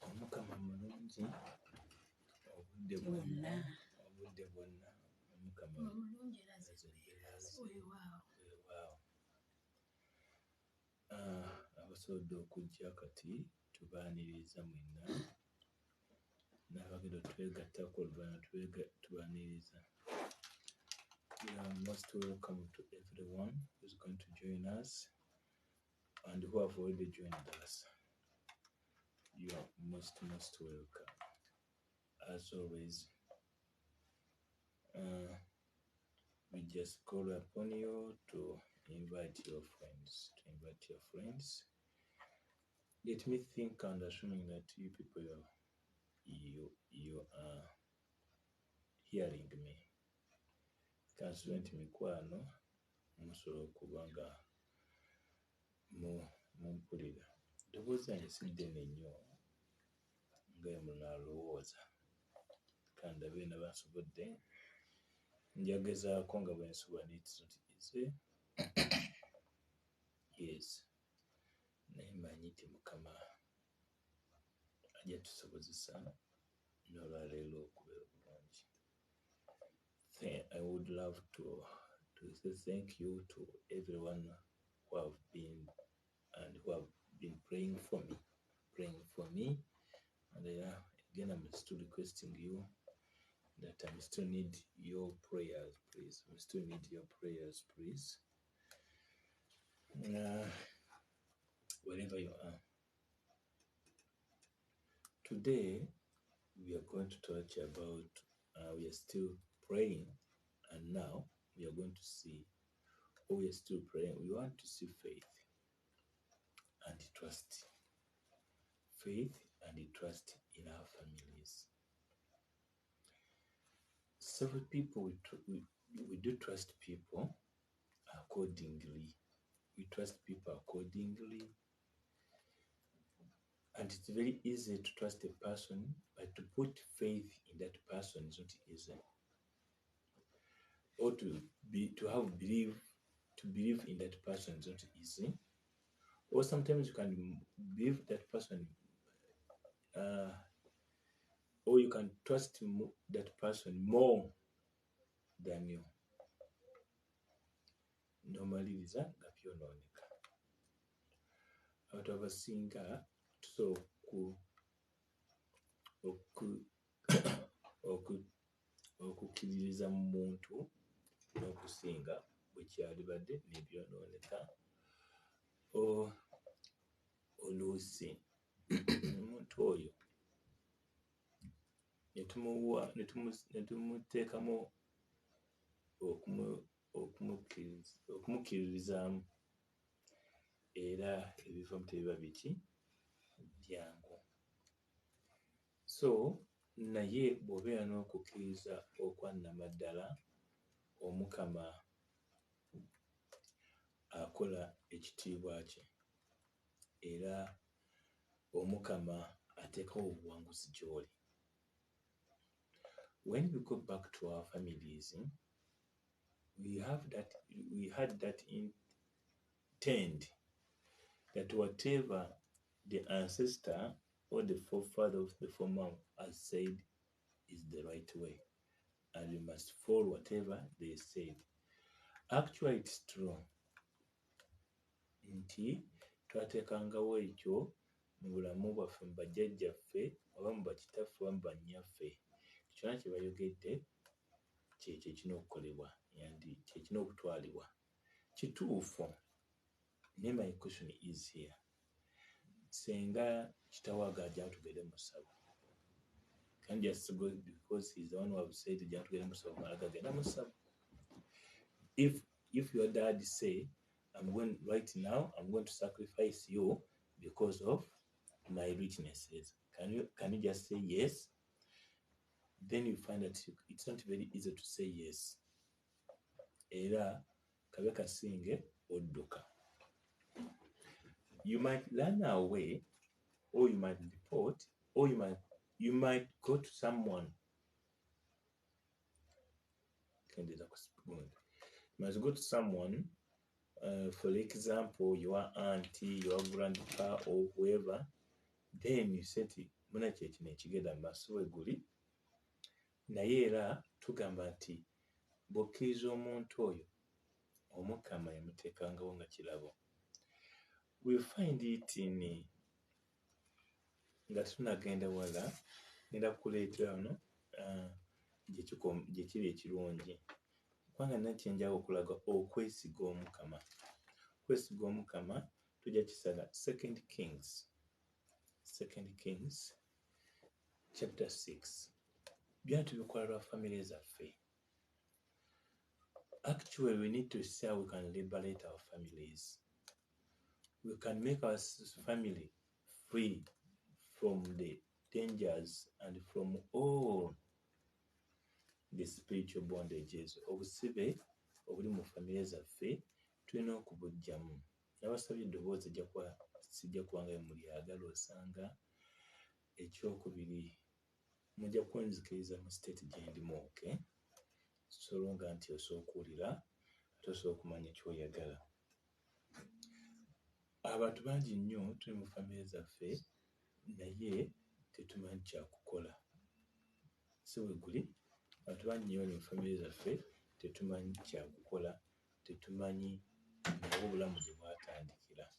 Omukama mulungi obudde bwonna omukama abasobodde okujja kati tubaaniriza mwenna n'abagenda twegattako oluvannyuma tubaaniriza. You are most welcome to everyone who is going to join us and who have already joined us. You are most welcome. As always, we just call upon you to invite your friends. Let me think, and assuming that you people you are hearing me. Constituent mikwano musobola okuba nga mumpulira. Eddoboozi yange si ddene nnyo nga munaalowooza, kandabe na basobodde njagezaako nga bwe nsobola ntize yes naye mmanyi nti Mukama ajja tusobozesa n'olwaleero okubeera obulungi. I would love to say thank you to everyone who have been praying for me, and again I'm still requesting you that I still need your prayers, please. Wherever you are. Today we are going to talk about, we are still praying, and now we are going to see, we are still praying. We want to see faith and trust. Faith and trust in our families. Several people, we do trust people accordingly. We trust people accordingly. And it's very easy to trust a person, but to put faith in that person is not easy. Or to believe in that person is not easy. Or sometimes you can believe that person, or you can trust that person more than you. Nomaliriza nga byonooneka. Abantu abasinga okukkiririza mu muntu n'okusinga bwe kyalibadde n'ebyonooneka. Oluusi omuntu oyo ne tumuteekamu okumukkiririzaamu, era ebivamu tebiba byangu. So naye bw'obeera n'okukkiriza okwannamaddala, Omukama akola ekitiibwa kye, era Omukama ateekawo obuwanguzi gy'oli. When we go back to our families, we had that intent that whatever the ancestor or the forefather of the former has said is the right way, and we must follow whatever they said. Actually, it's true. Nti twateekangawo ekyo mu bulamu bwaffe, mu bajjajjaffe oba mu bakitaffe oba mu bannyaffe. Kyonna kye bayogedde kyekyo ekirina okukolebwa, kyekirina okutwalibwa. Kituufu. Naye my question is here. Senga kitaawe agajja tugende mu ssabo, can't just go because he's the one who have said jja tugende mu ssabo, mala gagenda mu ssabo. If if your dad say, I'm going right now, I'm going to sacrifice you because of my richnesses. Can you just say yes? Then you find that it's not very easy to say yes. Era kabe kasinge odduka. You might run away, or you might report, or you might go to someone. You must go to someone, for example, your auntie, your grandpa, or whoever. Then you say ti muna kyekino ekigenda mu maaso we guli, naye era tugamba nti bw'okkiriza omuntu oyo, Omukama yamuteekangawo nga kirabo. We find it in nga tunagenda wala, ngenda kukuleetera wano gye kiri ekirungi, kubanga nakyenjawo okulaga okwesiga Omukama. Okwesiga Omukama tujja kisala 2 Kings chapter 6. Byonna tubikola lwa family zaffe. Actually, we need to see how we can liberate our families. We can make our family free from the dangers and from all the spiritual bondages. Obusibe obuli mu family zaffe tulina okubugyamu. Nabasabye eddoboozi sijja kubangayo mulyagala osanga. Ekyokubiri, mujja kunzikiriza mu state gye ndimu, okay? Solonga nti osooka okuwulira ate osooka okumanya ky'oyagala. Abantu bangi nnyo tuli mu famire zaffe naye tetumanyi kyakukola. Si bwe guli, abantu bangi nnyo bali mu famire zaffe tetumanyi kyakukola, tetumanyi naye obulamu gye bwatandikira.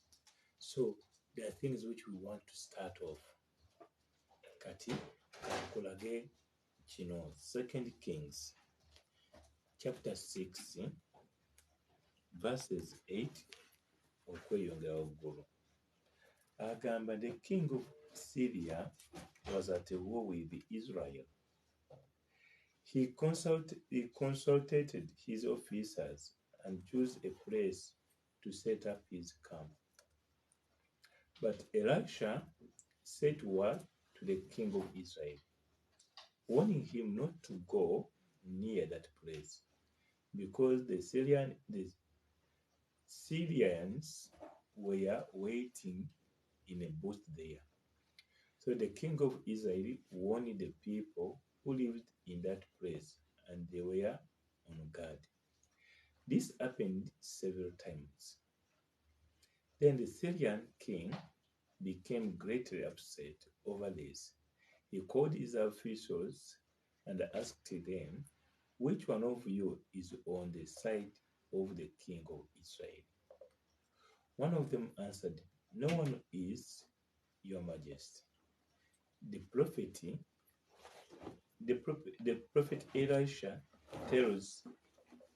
So there are things which we want to start off. Kati kakulage kino 2 Kings chapter 6 verses 8 okweyongera waggulu. Agamba, the king of Syria was at war with Israel. He consulted his officers and chose a place to set up his camp. But Elisha sent word to the king of Israel, warning him not to go near that place, because the Syrians were waiting in a booth there. So the king of Israel warned the people who lived in that place, and they were on guard. This happened several times. Then the Syrian king became greatly upset over this. He called his officials and asked them, which one of you is on the side of the king of Israel? One of them answered, no one is, your majesty. The prophet Elisha tells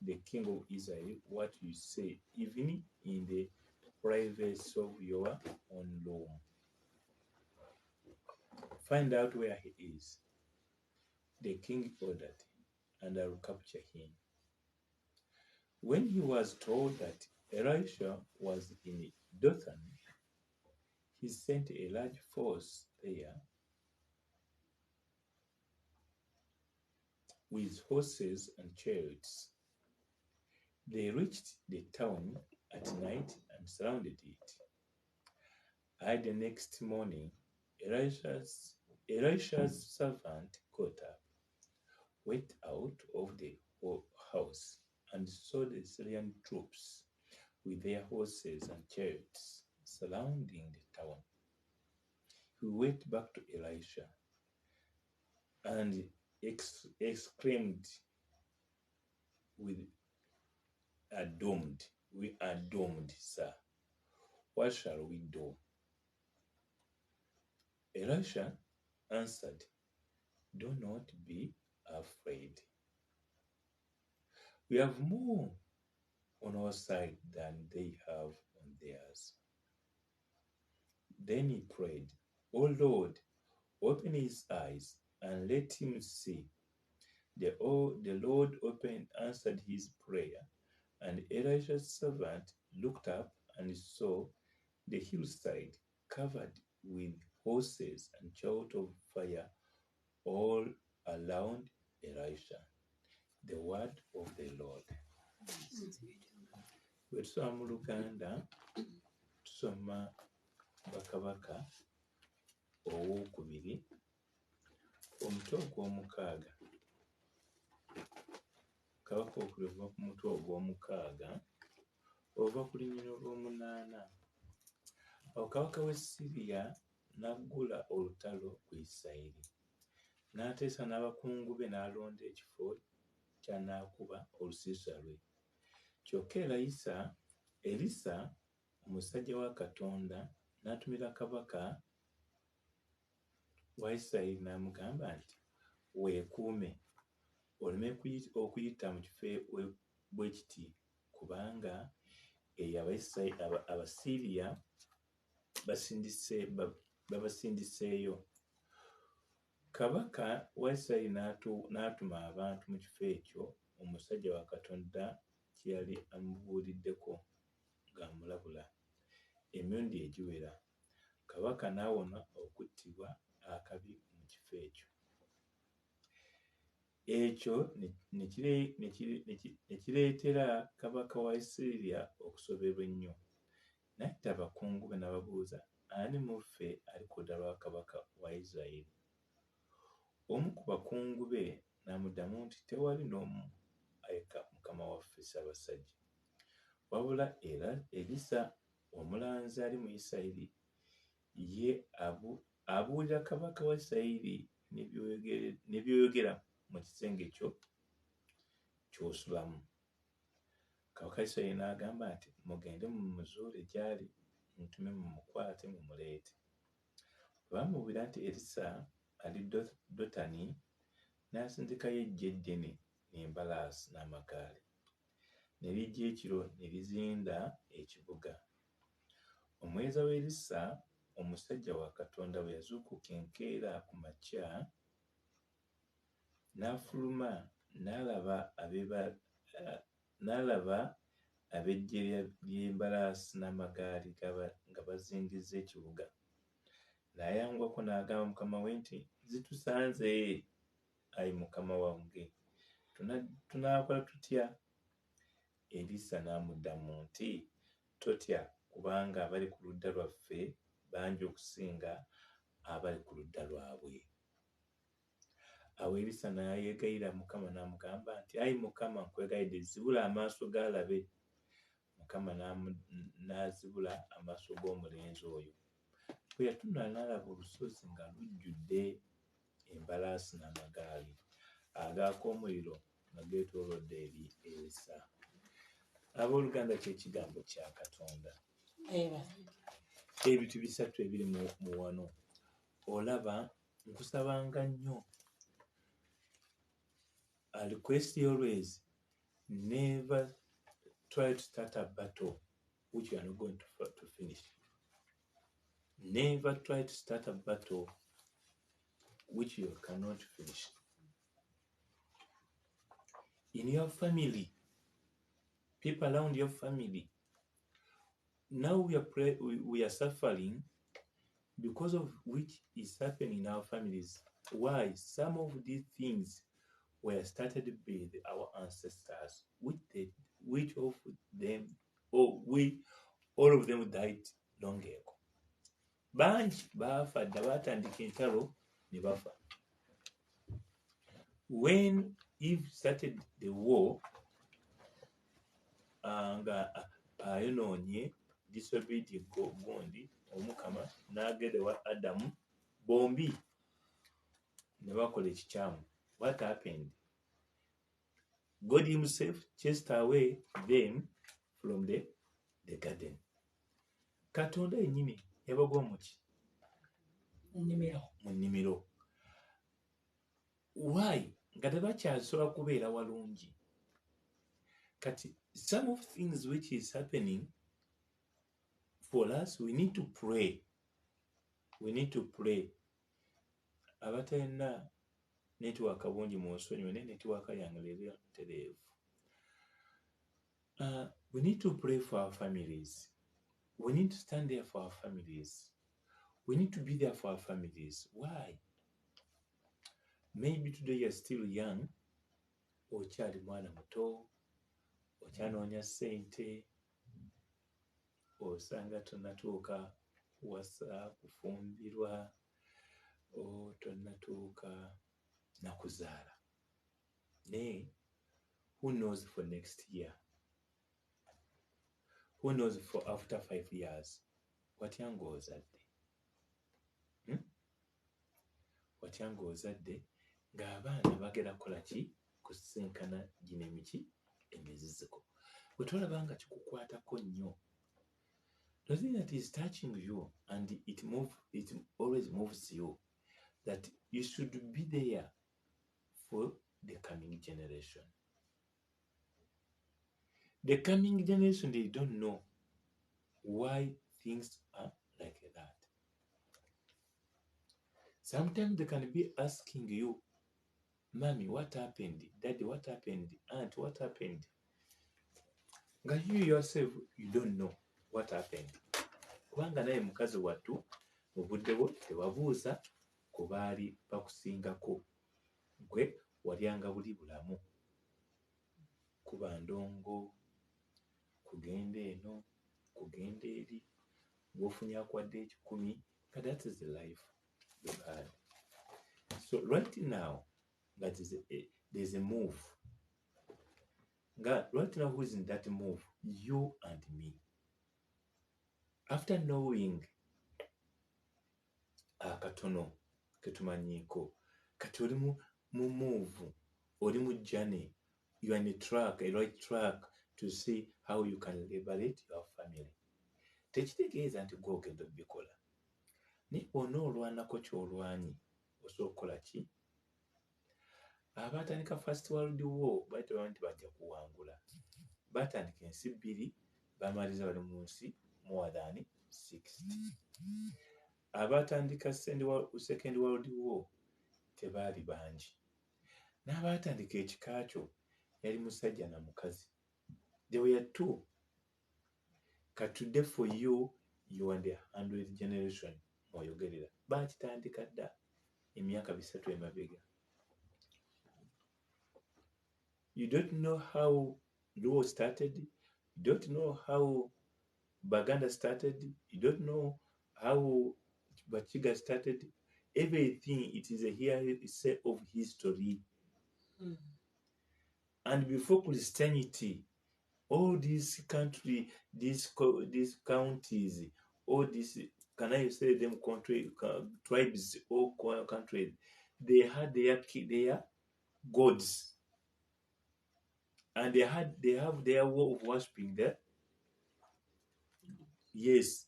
the king of Israel what you say, even in the privacy of your own room. Find out where he is. The king ordered, and I will capture him. When he was told that Elisha was in Dothan, he sent a large force there with horses and chariots. They reached the town at night and surrounded it. At the next morning, Elisha's servant got up, went out of the house, and saw the Syrian troops with their horses and chariots surrounding the town. He went back to Elisha and exclaimed, we are doomed, sir. What shall we do? Elisha answered, do not be afraid. We have more on our side than they have on theirs. Then he prayed, O Lord, open his eyes and let him see. The Lord answered his prayer, And Elisha's servant looked up and saw the hillside covered with horses and chariots of fire all around Elisha. The word of the Lord. Bwe tusoma mu Luganda tusoma bakabaka owookubiri omutwe ogw'omukaaga. Kabaka owookubiri ova ku mutwe ogw'omukaaga ova ku linnya olw'omunaana. Awo kabaka w'e Siriya n'aggula olutalo ku Isirayiri, n'ateesa n'abakungu be n'alonda ekifo ky'anaakuba olusiisira lwe. Kyokka Erisa omusajja wa Katonda n'atumira kabaka wa Isirayiri n'amugamba nti, weekuume oleme okuyita mu kifo bwe kiti, kubanga eyo Abasiriya babasindiseeyo. Kabaka wa Isirayiri n'atuma abantu mu kifo ekyo omusajja wa Katonda kye yali amubuuliddeko ng'amulabula emirundi egiwera. Kabaka n'awona okuttibwa akabi mu kifo ekyo. Ekyo ne kireetera kabaka wa Siriya okusoberwa ennyo. N'ayita abakungu be n'ababuuza, ani mu ffe ali ku ludda lwa kabaka wa Isirayiri? Omu ku bakungu be n'amuddamu nti, tewali n'omu ayeka mukama waffe Ssaabasajja, wabula Erisa omulanzi ali mu Isirayiri, ye abuulira kabaka wa Isirayiri ne byoyogera mu kisenge kyo ky'osulamu. Kabaka wa Isirayiri n'agamba nti, mugende mumuzuule gy'ali, mutume mumukwate mumuleete. Bwe bamubuulira nti Erisa ali Dotani, n'asindikayo eggye eddene n'embalaasi n'amagaali, ne lijja ekiro ne lizinda ekibuga. Omuweereza wa Erisa omusajja wa Katonda bwe yazuukuka enkeera ku makya, n'afuluma n'alaba ab'eggye ly'embalaasi n'amagaali nga bazingizza ekibuga. N'ayanguwako n'agamba mukama we nti, zitusanze, ayi mukama wange, tunaakola tutya? Erisa n'amuddamu nti, totya, kubanga abali ku ludda lwaffe bangi okusinga abali ku ludda lwabwe. Awo Erisa n'ayeegayira Mukama n'amugamba nti, ayi Mukama, nkwegayidde, zibula amaaso g'alabe. Mukama n'azibula amaaso g'omulenzi oyo. Bwe yatunula n'alaba olusozi nga lujjudde embalaasi n'amagaali agaaka omuliro nga geetoolodde Erisa. Abooluganda ky'ekigambo kya Katonda. Ebintu bisatu ebiri mu wano. Olaba, nkusabanga nnyo, I request you always, never try to start a battle which you are not going to finish. Never try to start a battle which you cannot finish. In your family, people around your family, now we are suffering because of which is happening in our families. Why? Some of these things were started by our ancestors, which of them, all of them died long ago. Banji bafa batandika entalo ne bafa. When Eve started the war, nga ayonoonye disobeyed gundi omukama n'agenda wa Adamu, bombi ne bakola ekikyamu. What happened? God himself chased away them from the garden. Katonda yennyini yabagwa mu ki? Mu nnimiro. Why? Nga tebakyasobola kubeera walungi. Kati some of things which is happening for us, we need to pray. We need to pray. Abatalina netiwaaka bungi mu nsonyi, ne netiwaaka yange leero tereevu. We need to pray for our families. We need to stand there for our families. We need to be there for our families. Why? Maybe today you're still young, okyali mwana muto, okyanoonya ssente, osanga tonnatuuka wasa kufumbirwa, tonnatuuka na kuzaala. Naye, who knows for next year? Who knows for after 5 years? Watya ng'ozadde? Watya ng'ozadde ng'abaana bagera kukola ki? Kusisinkana gino emiziziko. Bwe tolaba nga kikukwatako nnyo, the thing that is touching you and it always moves you, that you should be there for the coming generation. The coming generation, they don't know why things are like that. Sometimes they can be asking you, Mommy, what happened? Daddy, what happened? Aunt, what happened? But you yourself, you don't know what happened. Kubanga naye mukazi wattu mu budde bwo tewabuuza ku baali bakusingako. Gwe walyanga buli bulamu. Kuba ndongo, kugenda eno, kugenda eri, bw'ofunye akwadde 10, but that is the life you had. So right now, there's a move. God, right now, who is in that move? You and me. After knowing akatono ketumanyiiko, kati oli mu move, oli mu journey, you are in a right track to see how you can liberate your family. Tekitegeeza nti gwe ogenda obikola. Naye onoolwanako ky'olwanyi osobola okukola ki? Abaatandika First World War bategeera nti bajja kuwangula. Baatandika ensi 2, bamaliza bali mu nsi more than 60. Abaatandika Second World War tebaali bangi. N'abaatandika ekika kyo yali musajja na mukazi. They were 2. But today for you are the 100th generation mwoyogerera. Baakitandika dda emyaka 3 emabega. You don't know how Luo started. You don't know how Baganda started. You don't know how Bachiga started. Everything, it is a hearsay of history. And before Christianity, all these countries, these counties, all these, can I say them tribes or countries, they had their gods. And they have their way of worshipping there. Yes.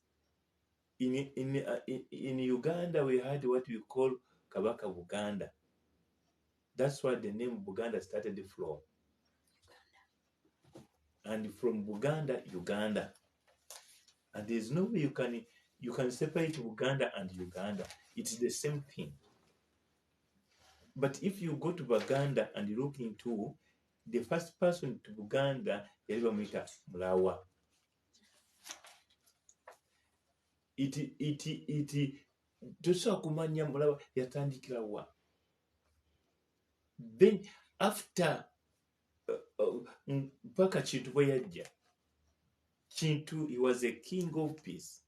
In Uganda, we had what we call Kabaka Buganda. That's where the name Buganda started from. And from Buganda, Uganda. And there's no way you can separate Buganda and Uganda. It's the same thing. But if you go to Buganda and you look into the first person to Buganda, yali bamuyita Mulawa. Tosobola kumanya Mulawa yatandikira wa. Then after mpaka Kintu bwe yajja, Kintu, he was a king of peace.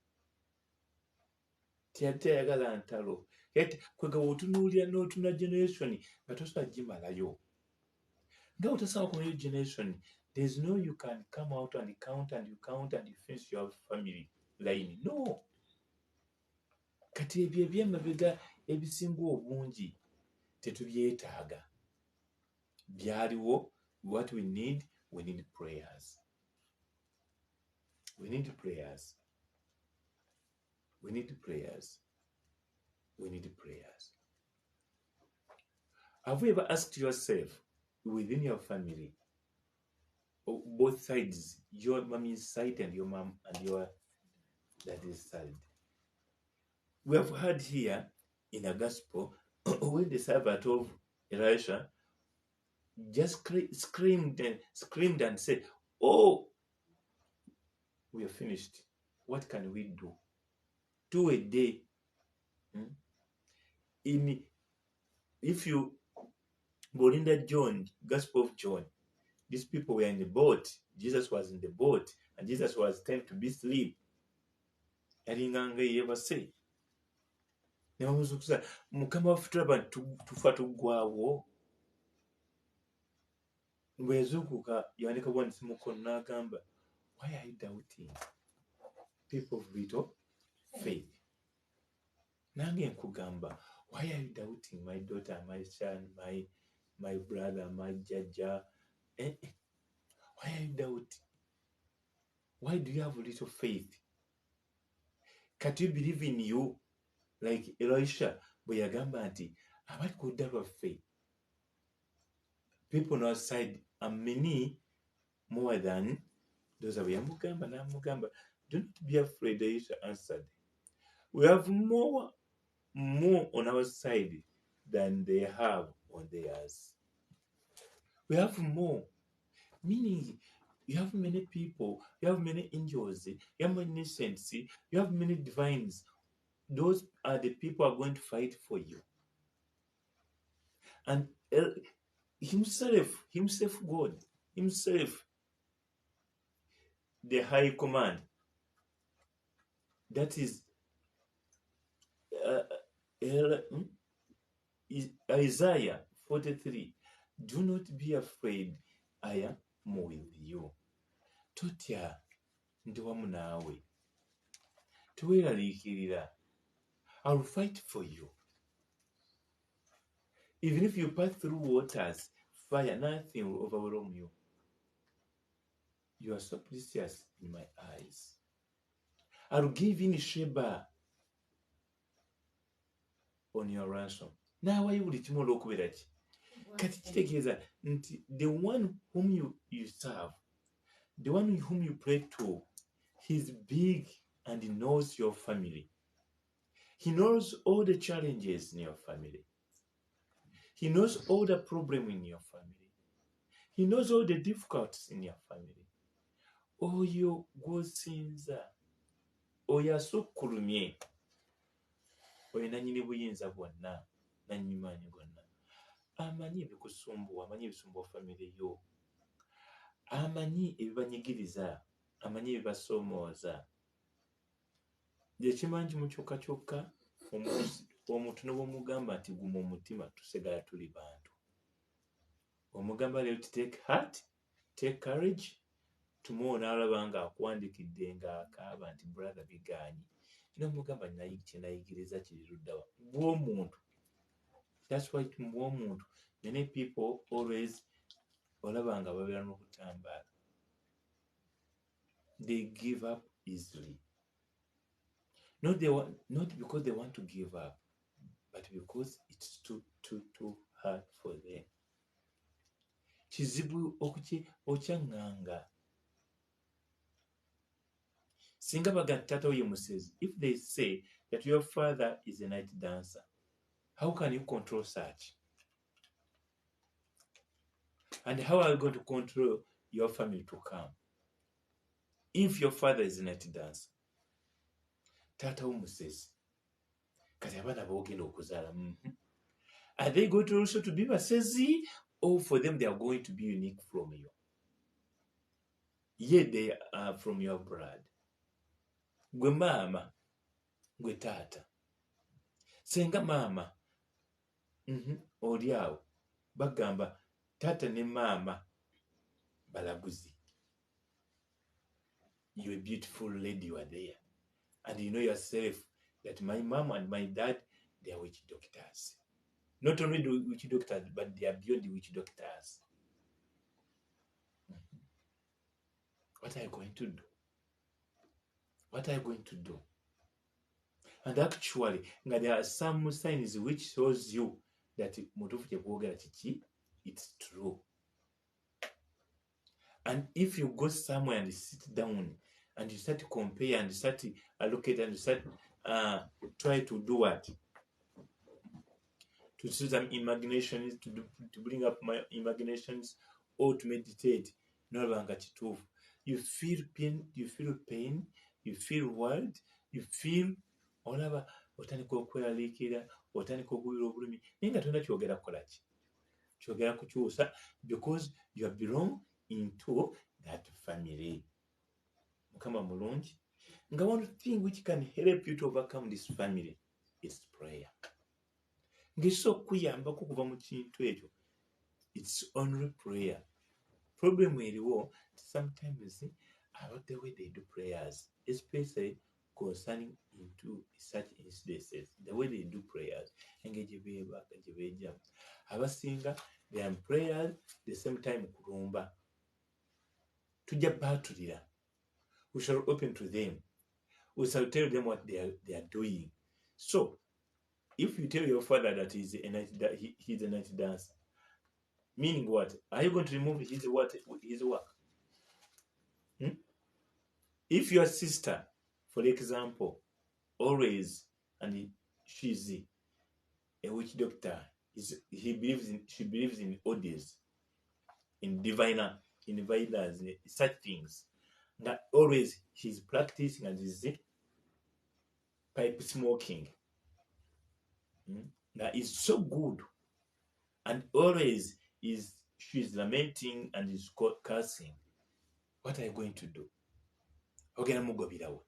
Teyayagala ntalo. Kwega otunuulira n'otuna generation nga tosobola gimalayo. Nga otasobola kumanya generation, there's no you can come out and count and you finish your family line. No. Kati ebyo eby'emabega ebisinga obungi tetubyetaaga. Byaliwo. What we need prayers. We need prayers. We need prayers. We need prayers. Have you ever asked yourself, within your family, both sides, your mommy's side and your mom and your daddy's side? We have heard here in a gospel when the servant of Elisha just screamed and said, "Oh, you're finished. What can we do? Do a day. If you go in the John, Gospel of John, these people were in the boat. Jesus was in the boat, and Jesus was tend to be asleep. Yaringanga yebase. Ne bamuzukuza, Mukama waffe tulaba tufa tuggwaawo. Bwe yazuukuka yawanika bwanisi mukono n'agamba, why are you doubting? People of little faith. Nange nkugamba, why are you doubting, my daughter, my son, my brother, my jajja? Why are you doubting? Why do you have little faith? Can't you believe in you? Like Elisha, bwe yagamba nti abali ku ludda lwaffe, people on our side are many more than those of Yamugamba. Namugamba, do not be afraid, Elisha answered. We have more on our side than they have on theirs. We have more. Meaning, you have many people, you have many angels, you have many saints, you have many divines. Those are the people who are going to fight for you. And himself, God, himself, the high command, that is Isaiah 43. Do not be afraid, I am with you. Totya, ndi wamu naawe. Teweeraliikirira. I will fight for you. Even if you pass through waters, fire, nothing will overwhelm you. You are so precious in my eyes. I will give in Sheba on your ransom. Now why would it more look with that? The one whom you serve, the one whom you pray to, he's big and he knows your family. He knows all the challenges in your family. He knows all the problems in your family. He knows all the difficulties in your family. Oyo gwosinza, oyo asukkulumye, oyo nannyini buyinza bwonna, nannyini maanyi gonna. Amanyi ebikusumbuwa, amanyi ebisumbuwa famire yo. Amanyi ebibanyigiriza, amanyi ebibasoomooza. Yekimanyi mu kyokka omuntu ne bw'omugamba nti guma omutima tusigala tuli bantu. Omugamba leero ti take heart, take courage. Tomorrow n'alaba nga akuwandikidde ng'akaaba nti brother bigaanyi. Kino omugamba kye nayigiriza kiri luddawa. Bw'omuntu. That's why bw'omuntu. Many people always olaba nga babeera n'okutambaala. They give up easily. Not because they want to give up, but because it's too hard for them. Kizibu okyaŋŋanga. Singa baga tata ye musezi, if they say that your father is a night dancer, how can you control such? And how are you going to control your family to come? If your father is a night dancer, tata umusezi, kati abaana boogenda okuzaala. Are they going to also to be basezi, or for them they are going to be unique from you? Yet they are from your blood. Gwe maama, gwe taata. Senga maama, oli awo, bagamba taata ne maama balaguzi. You're a beautiful lady, you are there. And you know yourself that my mom and my dad, they are witch doctors. Not only the witch doctors, but they are beyond the witch doctors. What are you going to do? What are you going to do? And actually, there are some signs which shows you that it's true. And if you go somewhere and sit down and you start to compare and start to allocate and start try to do what? To see some imaginations, to bring up my imaginations or to meditate. No longer chitufu. you feel pain, you feel worried, you feel olaba otandika okweraliikirira, otandika okuwulira obulumi naye nga tolina kyogera kukola ki, kyogera kukyusa because you belong into that family. Mukama mulungi. Nga one thing which can help you to overcome this family is prayer. Ngeso okuyambako okuva mu kintu ekyo, it's only prayer. Problem eriwo sometimes about the way they do prayers, especially concerning into such incidences, the way they do prayers. Engage beja abasinga they are prayers the same time kurumba tujja batulira. We shall open to them. We shall tell them what they are doing. So if you tell your father that he's a night dancer, meaning what? Are you going to remove his work? If your sister, for example, always, and she's a witch doctor, she believes in oddies, in diviners, such things. That always she's practicing and is pipe smoking. That is so good, and always she's lamenting and is cursing. What are you going to do? Ogenda mugobirawo.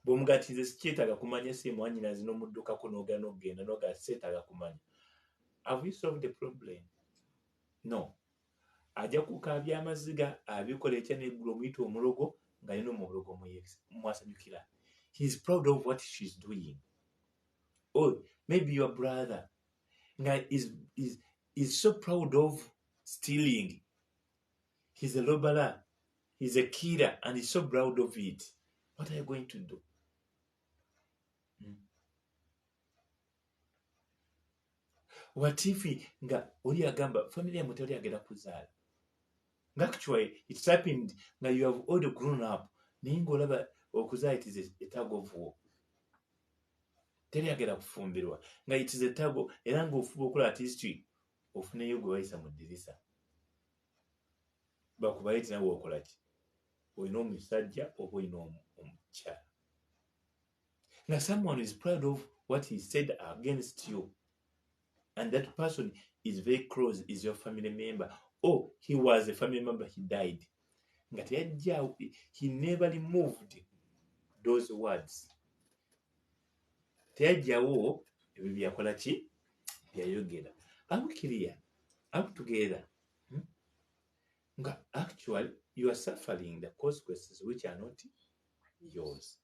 Bw'omugatize sikyetaaga kumanya simu anyina zino muddukako n'ogenda n'oga seetaaga kumanya. Have you solved the problem? No. Ajja kukaabya amaziga abikola ekya n'eggulu omuyita omulogo nga yina omulogo mwasanyukira. He is proud of what she's doing. Or maybe your brother is so proud of stealing. He's a robber, he's a killer, and he's so proud of it. What are you going to do? What if nga oli agamba family yamu teri agenda kuzaala? Actually, it's happened nga you have all grown up. Naye ng'olaba okuzaala it is a tug of war. Teri agenda kufumbirwa. Nga it is a tug era ng'ofuba okola at least ofuneyo gwe bayisa mu ddirisa. Bakubaye ati nawe okola ki? Olina omusajja oba olina omukyala. Now someone is proud of what he said against you. And that person is very close, is your family member. Oh, he was a family member, he died. He never removed those words. Teyajjawo ebyo byakola ki? Byayogera. Are we clear? Are we together? Actually, you are suffering the consequences which are not yours.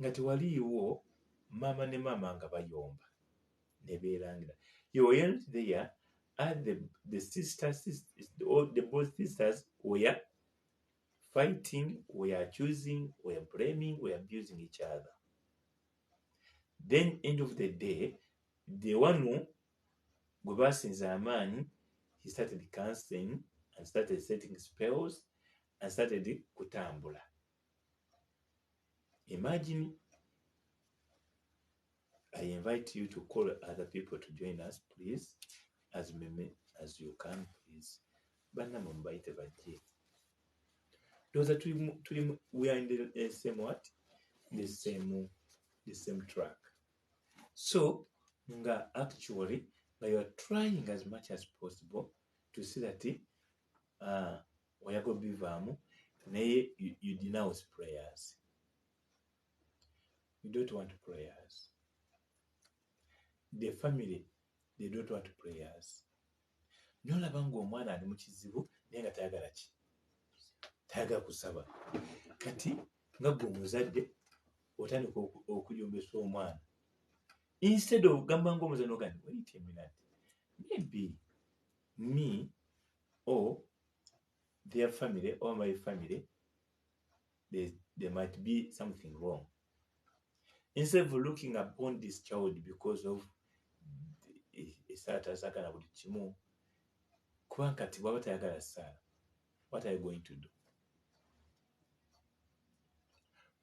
Nga tewaliiwo mama ne mama nga bayomba. You weren't there, and the sisters, the both sisters were fighting, were accusing, were blaming, were abusing each other. Then, end of the day, the one who Gubasin's Amani, he started counseling and started setting spells and started kutambula. Imagine. I invite you to call other people to join us, please, as many as you can, please. Banna mumbaite bajje. Those are we are in the same what? The same track. So, actually, you are trying as much as possible to see that oyago bivamu, you denounce prayers. You don't want prayers. The family, they don't want prayers. Nolaba ng'omwana ali mu kizibu naye nga tayagala ki? Tayagala kusaba. Kati nga gwe omuzadde otandika okujombesa omwana. Instead of gamba ng'omuzadde n'ogamba, wait a minute, maybe me or their family or my family, there might be something wrong. Instead of looking upon this child because of esaatasakana buli kimu, kubanga kati bw'aba tayagala saala, what are you going to do?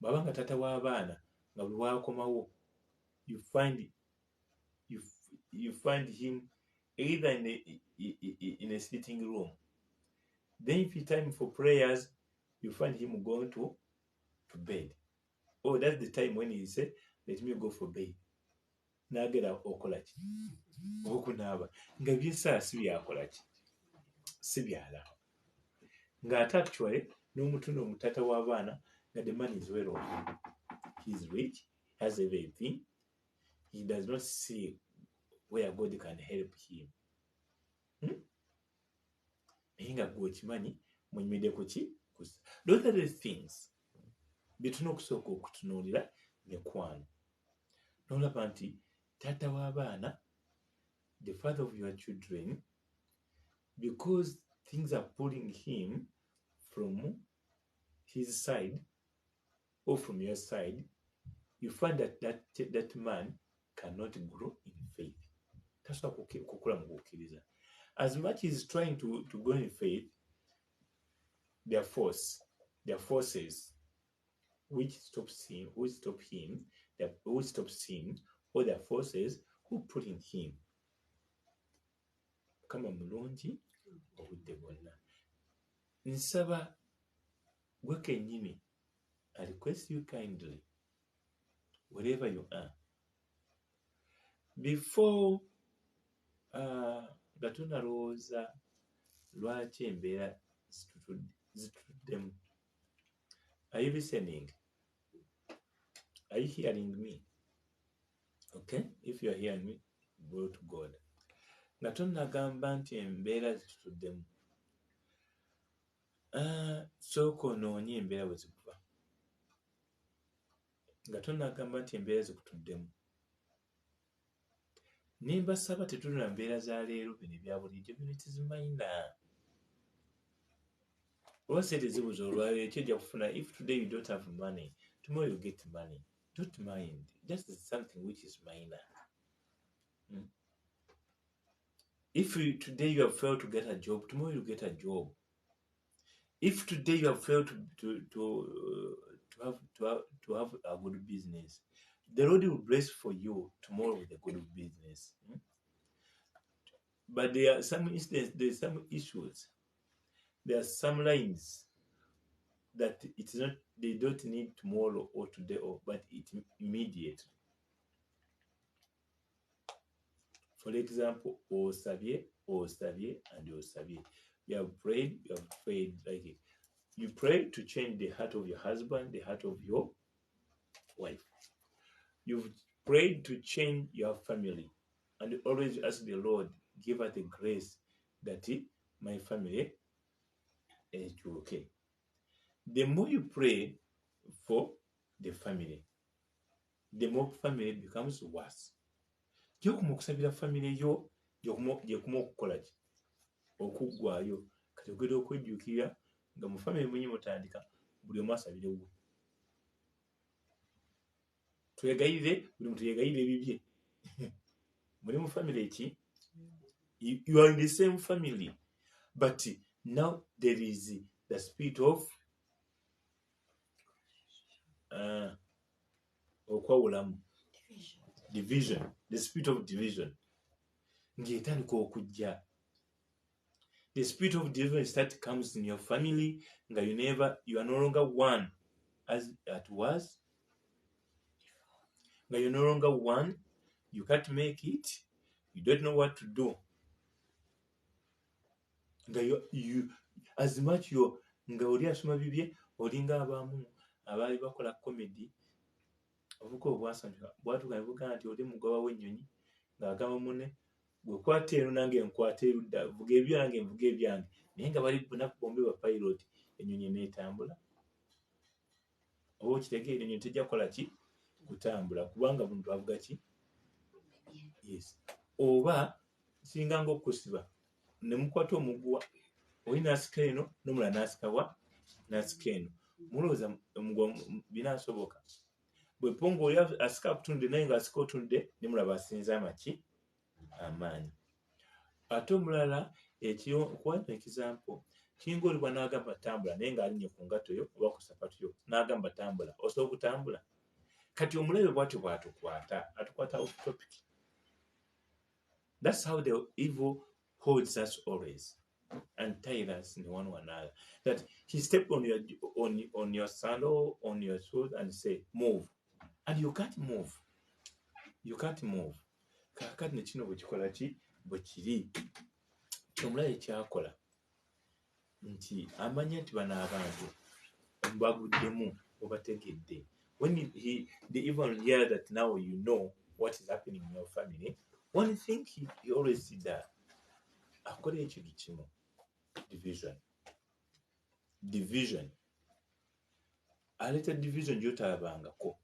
Bw'aba nga taata w'abaana nga buli wakomawo, you find him either in a sitting room Then if it's time for prayers, you find him going to bed. Oh, that's the time when he say, let me go for bed. Nagera okola ki? Okunaaba. Nga byesaa si byakola ki? Si byalaba. Ng'ate actually n'omutuno omutata w'abaana nga the man is well off. He's rich, has everything. He does not see where God can help him. Naye nga gwe okimanyi munyumidde ku ki? Those are the things bye tulina okusooka okutunuulira mikwano. N'olaba nti taata w'abaana, the father of your children, because things are pulling him from his side or from your side, you find that man cannot grow in faith. Tasobola kukula mu kukkiriza. As much as he's trying to grow in faith, there are forces which stops him, or there are forces who pull in him. Kama mulungi obudde bwonna. Nsaba gwe kennyini, I request you kindly, wherever you are, before nga tunalowooza lwaki embeera zitutuddemu. Are you listening? Are you hearing me? Okay? If you are hearing me, go to God. Nga tonnagamba nti embeera zitutuddemu. Sooka onoonye embeera bwe zikuva. Nga tonnagamba nti embeera zikutuddemu. Nimbasaba tetulina mbeera za leero bino ebya bulijjo bino tizimanyina. Olwasi ezibuzo olwaleero ekijja kufuna. If today you don't have money, tomorrow you get money. Don't mind. Just something which is minor. If today you have failed to get a job, tomorrow you get a job. If today you have failed to have a good business, the Lord will bless for you tomorrow with a good business. But there are some instances, there's some issues. There are some lines that it's not. They don't need tomorrow or today, but it's immediate. For example, osabye, and osabye. You have prayed like it. You pray to change the heart of your husband, the heart of your wife. You've prayed to change your family, and you always ask the Lord, give us the grace that my family is okay. The more you pray for the family, the more family becomes worse. Gy'okuma okusabira family yo, gy'okuma okukola ki? Okuggwaayo. Kati ogenda okwejjuukira nga mu family mwenye mutandika buli omu asabire wu. Twegayirire, buli muntu yegayirire ebibye. Muli mu family ki? You are in the same family, but now there is the spirit of okwawulamu, division, the spirit of division. Ng'etandika okujja. The spirit of division that comes in your family, nga you are no longer one as it was. Nga you're no longer one, you can't make it, you don't know what to do. Nga you as much you nga oli asoma bibye, olinga abamu abaali bakola comedy, obuko obwasanjuka bwatuka buga nti oli mugoba w'ennyonyi ng'agamba munne gwe kwata eno nange nkwata erudda, vuga ebyo nange nvuga ebyange, naye nga bali bunaku bombi ba pilot, ennyonyi n'etambula. Oba okitegeera ennyonyi tejja kukola ki? Kutambula, kubanga muntu avuga ki? Yes. Oba singa ng'okusiba ne mukwata omuguwa, oli n'asika eno n'omulala n'asika wa? N'asika eno. Mulowooza binaasoboka? Bwe pongo oli asika kutunde naye ng'asika otunde ne mulaba asinza amaki? Amaanyi. Ate omulala kuwanya example, kinga oli bw'anaagamba tambula naye ng'alinnye ku ngato yo oba ku sapatu yo, n'agamba tambula, osobola okutambula? Kati omulabe bw'atyo bw'atukwata, atukwata off topic. That's how the evil holds us always. and tyrants in one another. That he stepped on your sandal, on your shoes, and say, move. And you can't move. You can't move. Kakati ne kino bwekikola ki bwe kiri kyomulabe kyakola nti amanya nti bano abantu baguddemu obategedde. When they even hear that now you know what is happening in your family, one thing he always did that akola ekintu kimu, division. Aleeta division gyotalabangako,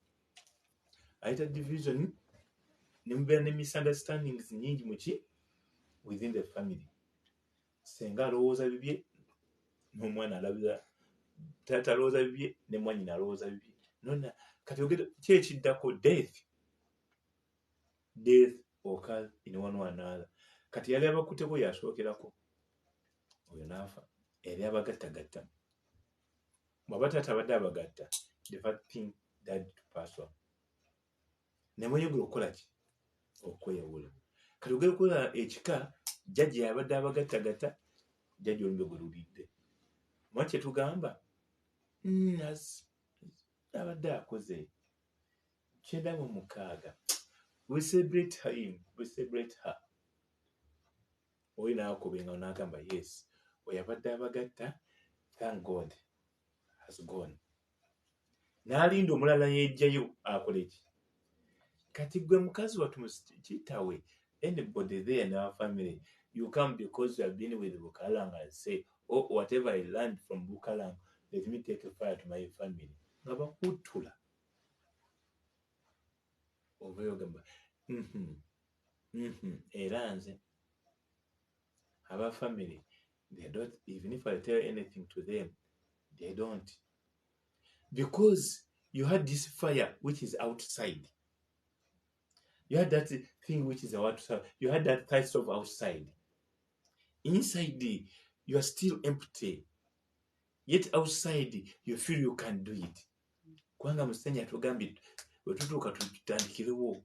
aleeta division ne mubeera ne misunderstandings nyingi muki within the family. Senga alowooza bibye n'omwana alabira, taata alowooza bibye ne mwannyina alowooza bibye. Nonna kati ogenda ki ekiddako? Death occurs in one another. Kati yali abakuteko yasookerako, oyo n'afa, eri abagattagatta. Bw'aba taata abadde abagatta, the first thing that to pass on. Ne mweyogera okukola ki? Okweyawula. Kati ogenda kukola ekika, jjajja yabadde abagattagatta, jjajja olumbe gwe lulidde. Mwa kye tugamba? Abadde akoze 96. We celebrate him, we celebrate her. Oyo n'akubenga n'agamba yes, oyo abadde abagatta, thank God has gone. N'alinda omulala yejjayo akole ki? Kati gwe mukazi wattu kitawe, anybody there in our family, you come because you have been with Bukalang and say, oh, whatever I learned from Bukalang, let me take a fire to my family. Nga bakutula. Oba yogamba, era nze, our family, they don't, even if I tell anything to them, they don't. Because you had this fire which is outside. You had that thing which is outside. You had that thirst of outside. Inside, you are still empty. Yet outside, you feel you can do it. Kwanga musenya tugambi wetutuuka tutandikirewo.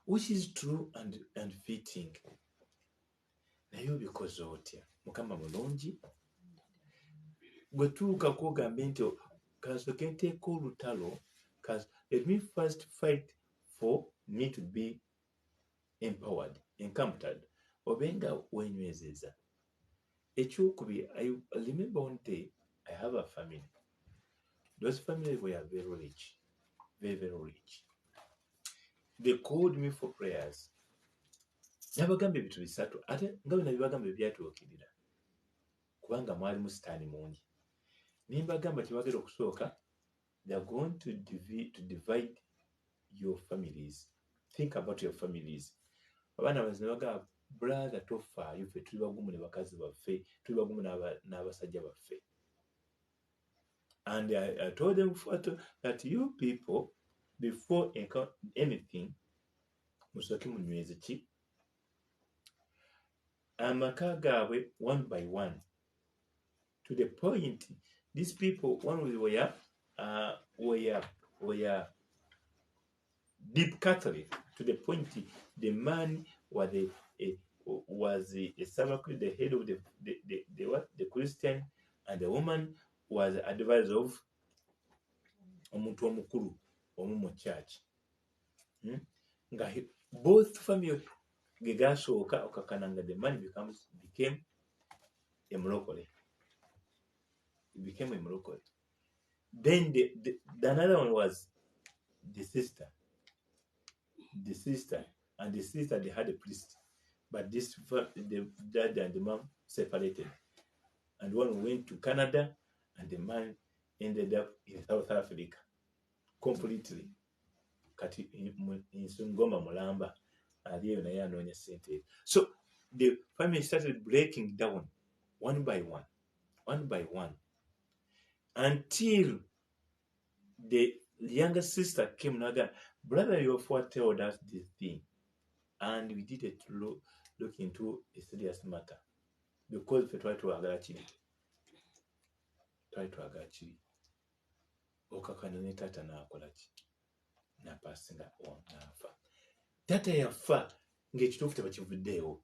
Which is true and fitting. Naye obikoze otya? Mukama mulungi. Bwe tuuka kwogambe nti kasooke nteeka olutalo, let me first fight for me to be empowered, encountered. Obenga wenywezeza. Ekyokubiri, I remember one day I have a family. Those families were very rich, very, very rich. They called me for prayers. Nabagambe ebintu bisatu, ate nga bwe nabibagambe byatuukirira. Kubanga mwalimu sitaani mungi. Nimbagamba kyebagenda okusooka, they are going to divide your families. Think about your families. Abaana bazina bagamba, brother tofaayo, ffe tuli bagumu ne bakazi baffe, tuli bagumu n'abasajja baffe. And I told them that you people, before anything, musooke munyweze ki? Amaka gaabwe one by one. To the point, these people, one were deep Catholic. To the point, the man was a Sabbath, the head of the Christian, and the woman was the advisor of omuntu omukulu mu church. Both families gasooka okakananga, the man became a Moroccan. He became a Moroccan. Then the another one was the sister, and the sister, they had a priest, but the dad and the mom separated, and one went to Canada, and the man ended up in South Africa completely. Kati Nsungoma Mulamba aliyo naye anoonya sente. So the family started breaking down one by one, until the younger sister came naga, brother, you have told us this thing, and we didn't look into a serious matter because we tried to agachiri. Okakana ne tata n'akola ki? N'apasinga n'afa. Tata yafa ng'ekituufu tebakivuddeewo.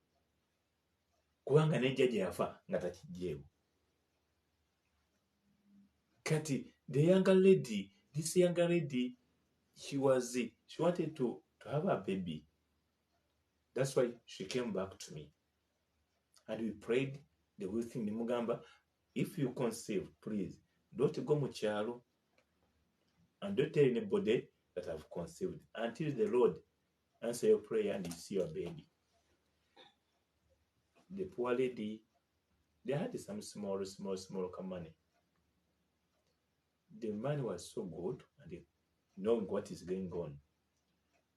kubanga nejjajja yafa nga takijjeewo. Kati this younger lady, she wanted to have a baby. That's why she came back to me. And we prayed the whole thing. Nimugamba, if you conceive, please, don't go mukyalo and don't tell anybody that I've conceived until the Lord answer your prayer and you see your baby. The poor lady, they had some small money. The man was so good and knowing what is going on.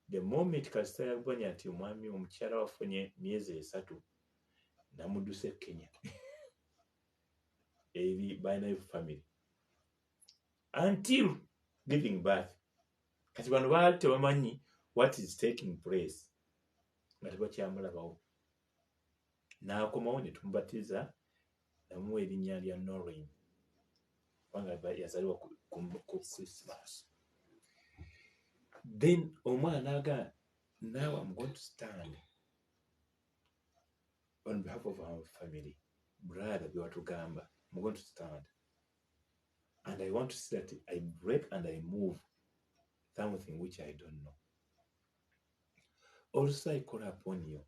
The moment kasita yagwanya nti omwami omukyala wafunye myezi 3 namuduse Kenya eri balinayo family until giving birth. Kati bano baali tebamanyi what is taking place nga tebakyamulabawo. N'akomawo ne tumubatiza namuwa erinnya lya Noreen kubanga yazaliwa ku Christmas. Then omwana aga, now I'm going to stand on behalf of our family. Brother, Biwatugamba, I'm going to stand. And I want to see that I break and I move something which I don't know. Also, I call upon you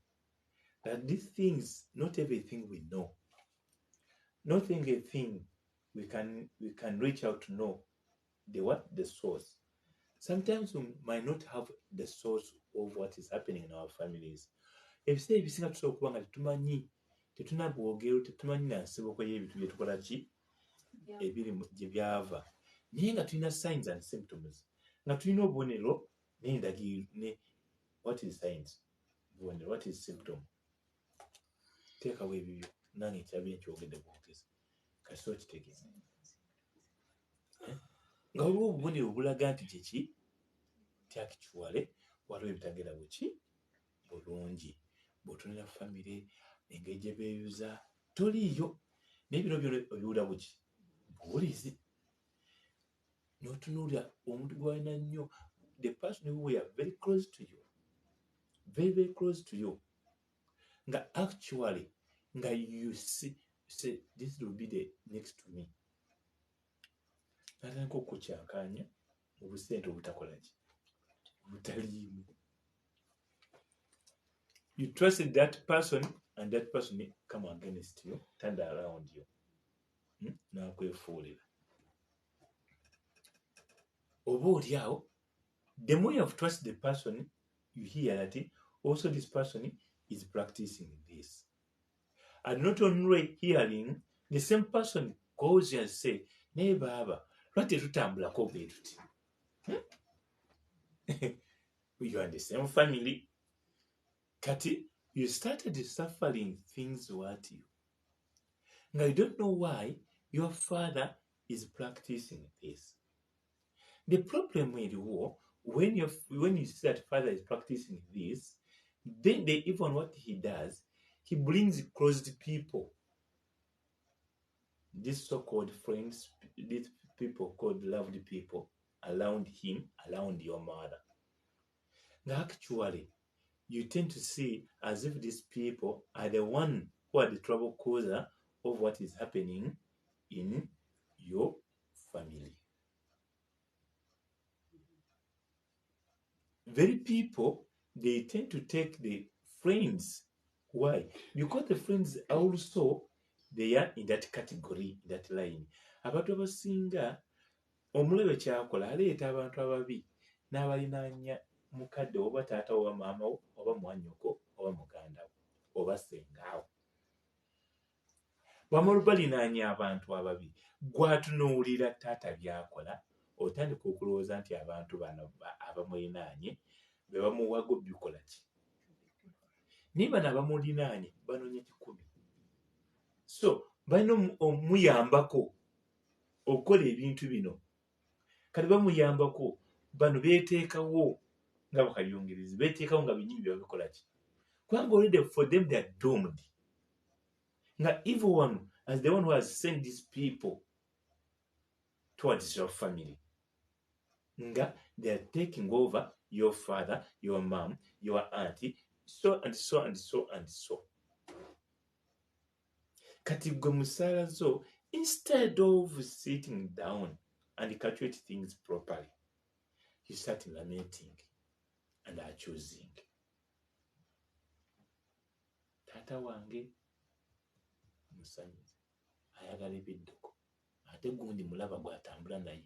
that these things, not everything we know. Not everything we can reach out to know the source. Sometimes we might not have the source of what is happening in our families. Ebiseera ebisinga tusobola okuba nga tetumanyi, tetuna bwogero, tetumanyi na nsibuko y'ebintu bye tukola ki ebiri gye byava, naye nga tulina signs and symptoms, nga tulina obubonero n'endagiro ne what is signs, obubonero, what is symptom. Teekawo ebibyo nange kyabye nkyogedde bwogezi kasi okitegeeza nga waliwo obubonero obulaga nti kyeki tyakituwale waliwo ebitagenda buki bulungi. Bw'otunula famire engeri gye beeyuza toliiyo, naye bino byona obiwulira buki buwulizi. N'otunuulira omuntu gw'alina nnyo, the person who were very close to you, very very close to you, nga actually nga you say this will be the next to me, natandika okukyankanya mu busente obutakola ki butaliimu. You trusted that person and that person come against you, turned around you. N'akwefuulira. Oba oliawo, the more you have trusted the person, you hear that also this person is practicing this. And not only hearing, the same person goes and say, "Naye baba, lwaki tetutambulako bwe tuti?" You are the same family. Kati, you started suffering things what you. Now you don't know why your father is practicing this. The problem with you, when you see that father is practicing this, then even what he does, he brings closed people. These so-called friends, these people called loved people around him, around your mother. Now actually, you tend to see as if these people are the one who are the trouble causer of what is happening in your family. Very people, they tend to take the friends. Why? Because the friends also, they are in that category, that line. Abantu abasinga omulabe kyakola aleeta abantu ababi n'abalinaanya mukadde oba taata oba maama wo oba mwannyoko oba muganda wo oba ssengaawo. Bamala balinaanya abantu ababi, gw'atunuulira taata by'akola, otandika okulowooza nti abantu bano abamulinaanye be bamuwago bikola ki? Naye bano abamulinaanye banoonya 10. So balina omuyambako okukola ebintu bino. Kati bamuyambako, bano beeteekawo nga bakalyongerezi, beeteekawo nga bennyini bye babikola ki? Kubanga already for them they are doomed. Nga evil one, as the one who has sent these people towards your family, nga they are taking over your father, your mom, your auntie, so and so and so and so. kati gwe musaala zo, instead of sitting down and calculate things properly, you start lamenting and accusing. Taata wange musanyuze, ayagala ebiddoko, ate gundi mulaba gwatambula naye.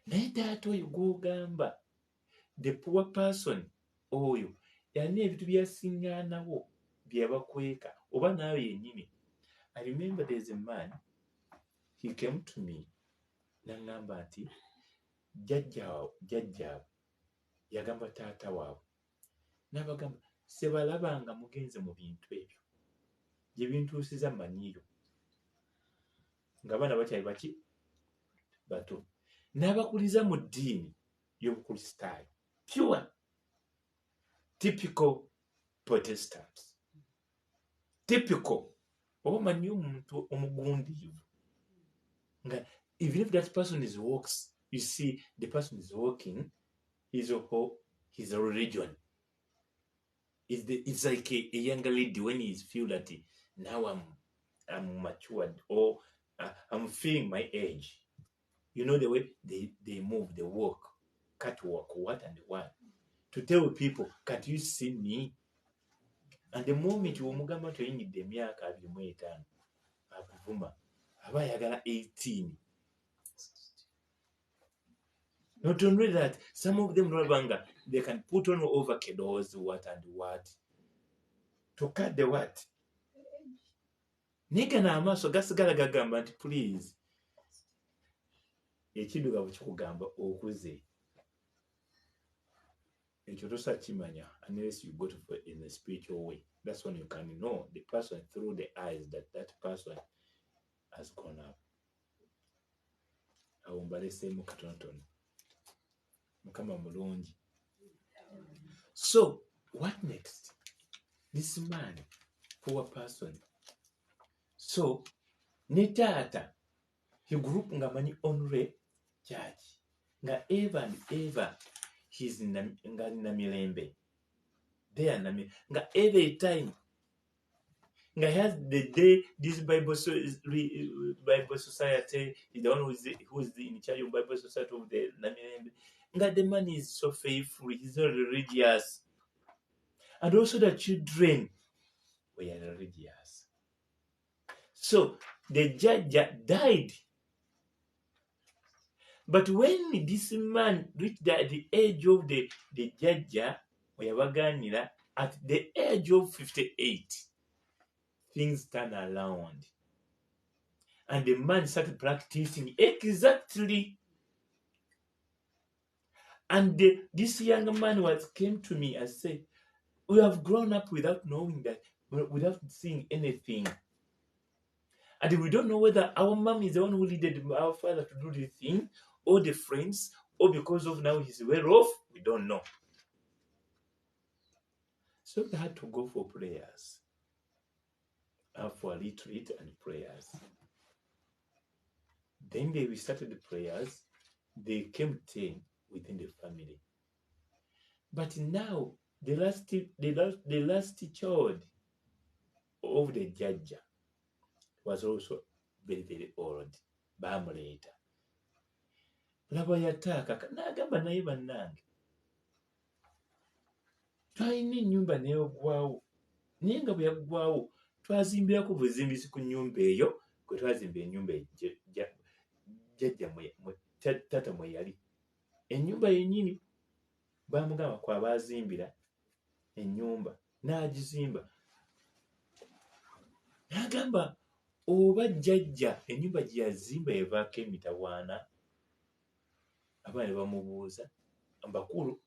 Naye taata oyo gw'ogamba, the poor person oyo yalina ebintu byasiŋŋaanawo byebakweka oba naawe yennyini. I remember there's a man, he came to me n'aŋŋamba nti jjajjaabwe yagamba taata waabwe n'abagamba sebalaba nga mugenze mu bintu ebyo gye bintuusiza manyiiro nga abaana bakyali baki bato, n'abakuliza mu ddiini y'obukristaayo, pure typical Protestants, typical. Oba manyi omuntu omugundiivu nga even if that person is walks, you see the person is walking his religion. It's like a younger lady when he feel that now I'm matured or I'm feeling my age. You know the way they move, they walk, catwalk, what and what, to tell people, can't you see me? And the moment omugamba toyingidde emyaka 25 akuvuma aba ayagala 18. Not only that, some of them know they can put on overkilos, what and what, to cut the what. Nigga na amaaso gasigala gagamba nti please, ekiddugala kikugamba okuze. Ekyo tosakimanya unless you go to in the spiritual way. That's when you can know the person through the eyes that person has gone up. Awo mbaleseemu katonotono. Mukama mulungi. So, what next? This man, poor person. So, ne taata, he grew up nga manyi onre church. Nga ever and ever, he's nga namilembe. There nga every time. Nga has the day this Bible Society, the one who's in charge of Bible Society of the Namilembe. Nga the man is so faithful, he's not religious. And also the children were religious. So the judge died. But when this man reached the age of the judge, at the age of 58, things turned around. And the man started practicing exactly. And this young man came to me and said, we have grown up without knowing that, without seeing anything. And we don't know whether our mom is the one who needed our father to do the thing, or the friends, or because of now he's well off, we don't know. So they had to go for prayers, for a retreat and prayers. Then we started the prayers. They came 10 within the family. But now, the last child of the judge was also very, very old. Bamuleta. Laba yataaka n'agamba naye bannange. Twalina ennyumba n'eggwawo. Naye nga bwe yaggwawo, twazimbirako buzimbisi ku nnyumba eyo, kwe twazimba ennyumba jjajja taata mwe yali. Ennyumba yennyini baamugamba kwa baazimbira ennyumba n'agizimba. N'agamba oba jjajja ennyumba gye yazimba evaako emitawaana. Abaana ne bamubuuza, bakulu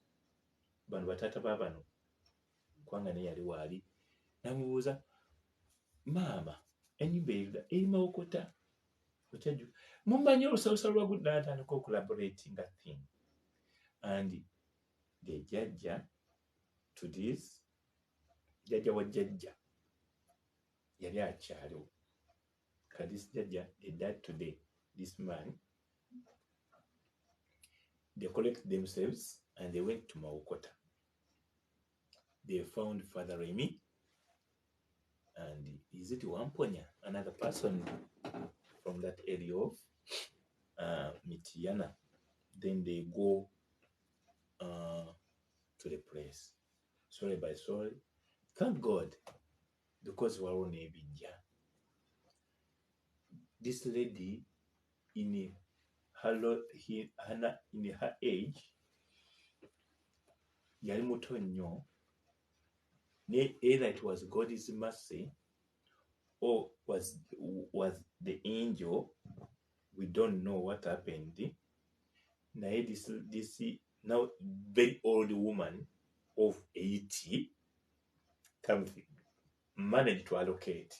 bano bataata baabano, kubanga naye yali waali, n'amubuuza, maama ennyumba eri Mawokota okyajju mumanyi olusalosalo lwa gudde n'atandika okulaboratinga thing. And the judge to this, judge wa judge yali akyaliwo. This judge, they died today. This man, they collected themselves and they went to Mawokota. They found Father Remy and is it Wamponya, another person from that area of Mityana. Then they go to the place. Sorry by sorry. Thank God, because we are on Ebijja. This lady, in her age, yali muto nnyo, either it was God's mercy or was the angel. We don't know what happened. Naye this now very old woman of 80 managed to allocate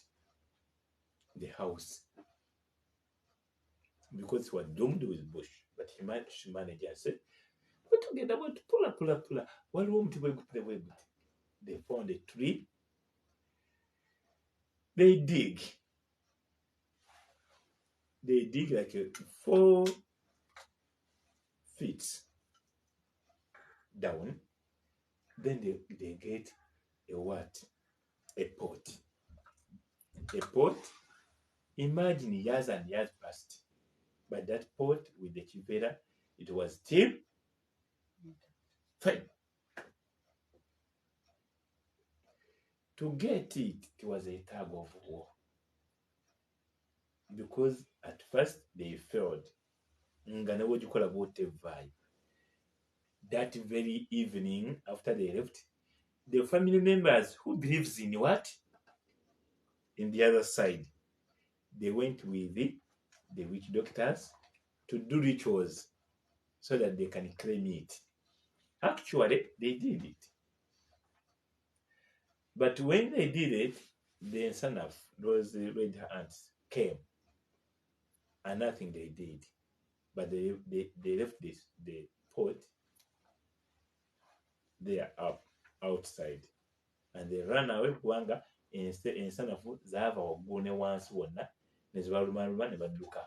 the house because we were doomed with bush, but he managed to manage and said, "We're together about pula. One room to the they found a tree. They dig like 4 feet down. Then they get a what? A pot. A pot. Imagine years and years passed. But that pot with the chivera, it was still fine. To get it was a tug of war. Because at first they failed. That very evening, after they left, the family members who believes in what? In the other side, they went with the witch doctors to do rituals so that they can claim it. Actually, they did it. But when they did it, the son of those red ants came, and nothing they did. But they left the pot there outside, and they ran away kubanga ensanafu zaava waggulu ne wansi wonna ne zibalumaluma ne badduka.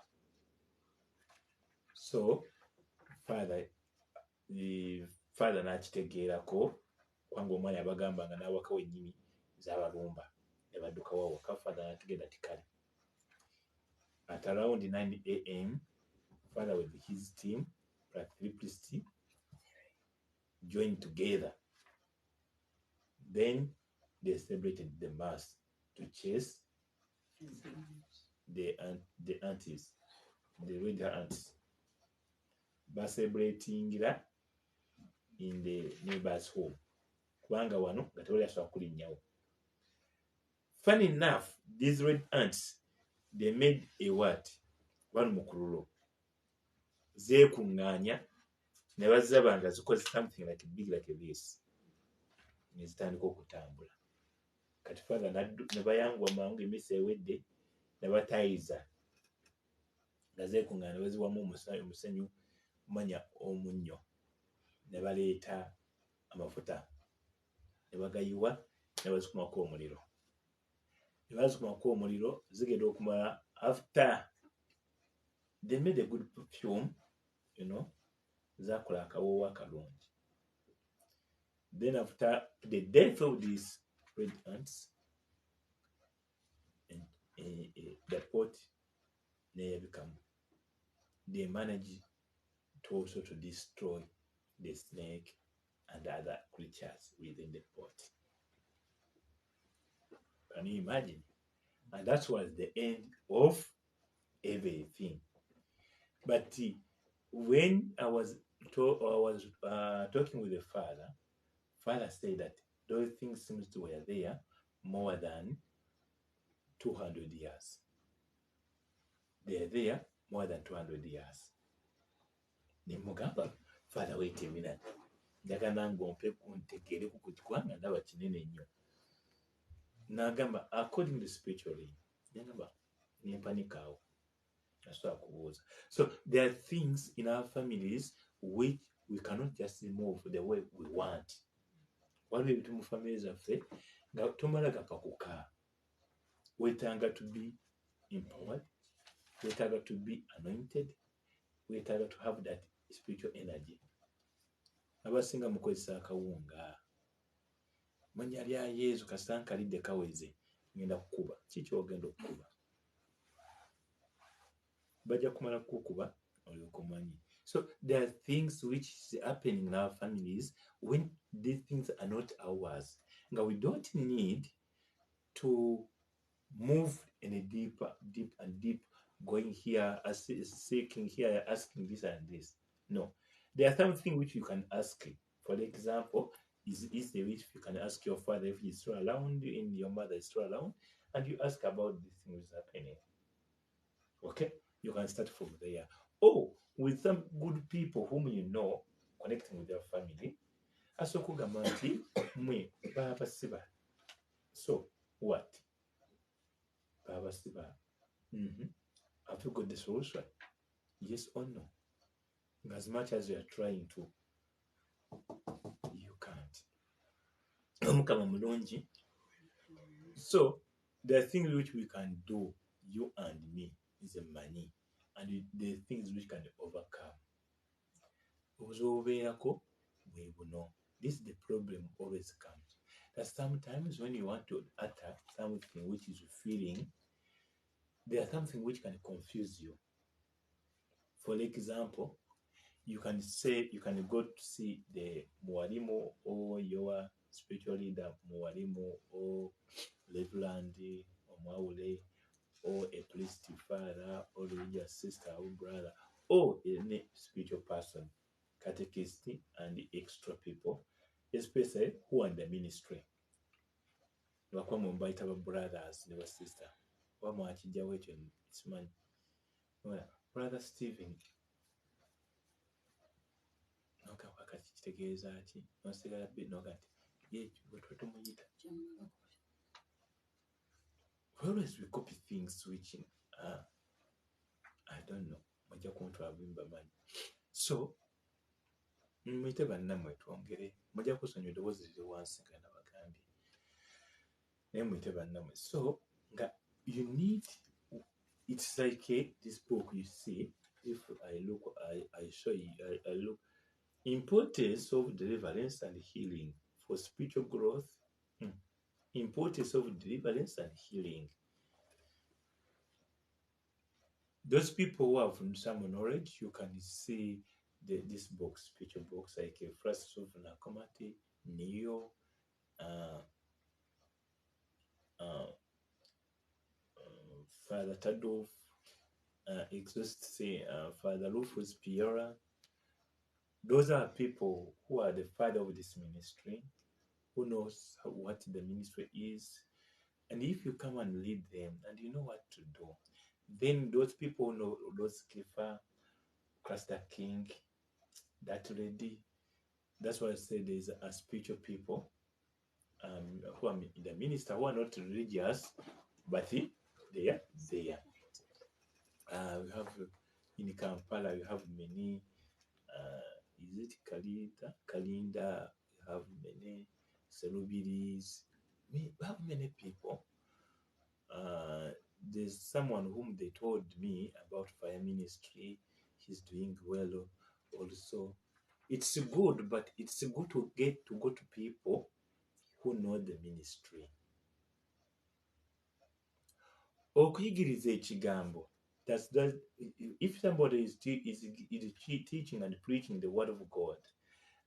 So father n'akitegeerako kubanga omwana yabagambanga n'awakawo ennyini z'abalumba ne badduka wawaka. Father n'ategeera ati kale. At around 9 a.m., father with his team, like 3 priests, joined together. Then they celebrated the mass to chase the aunties, the red ants. Celebrating in the neighbor's home. Kubanga wano nga tewali asobola kulinnyawo. Funny enough, these red ants, they made a what? One mukululo. Zeekuŋŋaanya ne bazaba nga zikoze something like big like this. Ne zitandika okutambula. Kati father ne bayangwa mangu emisa ewedde ne batayiza nga zeekuŋŋaanya ne baziwamu omusenyu manya omunnyo. Ne baleeta amafuta ne bagayiwa ne bazikumako omuliro. Ne bazikumako omuliro zigenda okumala after they made a good perfume, zakola akawoowo akalungi. Then after the death of these red ants, the pot become, they managed to also to destroy the snake and other creatures within the pot. Can you imagine? And that was the end of everything. But when I was talking with the father said that those things seems to were there more than 200 years. They are there more than 200 years. Nemugamba, father, wait a minute. Njagala ngompe kuntegeere ku kubanga ndaba kinene nnyo. N'agamba, according to spiritually, njagamba nempanikaawo. Nasobola kubuuza. So there are things in our families which we cannot just move the way we want. Waliwo ebintu mu family zaffe nga tomala gapakuka. Weetaaga to be empowered. Weetaaga to be anointed. Weetaaga to have that spiritual energy. Abasinga mukozesa akawunga. Manya lya Yesu kasankalidde kaweze. ngenda kukuba kiki ogenda okukuba bajja kumala kukuba olyoka omanyi. So there are things which is happening in our families when these things are not ours. Now we don't need to move in a deep and deep, going here, seeking here, asking this and this. No. There are some things which you can ask. For example, is the which you can ask your father if he's still around and your mother is still around, and you ask about these things happening. Okay? You can start from there. Or with some good people whom you know, connecting with your family. Asokugamba nti mwe baba siba. So what? Baba siba. Have you got the solution? Yes or no? As much as you are trying to, you can't. Omukama mulungi. So there are things which we can do, you and me, is the money, and the things which can overcome. This is the problem always comes. That sometimes when you want to utter something which is feeling, there are something which can confuse you. For example, you can go to see the Mwalimu or your spiritual leader, Mwalimu or Reverend or Mwaule, or a priest father or religious sister or brother, or any spiritual person, catechist and extra people, especially who are in the ministry. Bakwamu mbaita ba brothers ne ba sister. Wamwakijjawo ekyo simanyi. Brother Stephen. Wakati kitegeeza ki? Nosigala bit nogati. Ye bwe tumuyita. Always we copy things which I don't know. Mujja kuntwala bimba manyi. So mwite bannammwe twongere. Mujja kusonyiwa eddoboozi liri wansi nga nabagambye. Naye mwite bannammwe. So nga you need, it's like this book you see, if I look, I show you, I look, importance of deliverance and healing for spiritual growth. Importance of deliverance and healing. Those people who have some knowledge, you can see this book, spiritual books like Francis of Nakomati, Neo, Father Tadolf, Father Rufus Piera. Those are people who are the father of this ministry, who knows what the ministry is. And if you come and lead them and you know what to do, then those people know, those Kepha, Cluster King, that lady. That's why I say there's a spiritual people who are in the minister, who are not religious, but they are there. We have in Kampala, you have many, is it Kalinda, you have many Serubiris, we have many people. There's someone whom they told me about fire ministry. He's doing well also. It's good, but it's good to go to people who know the ministry. Okuyigiriza ekigambo. That's if somebody is teaching and preaching the word of God,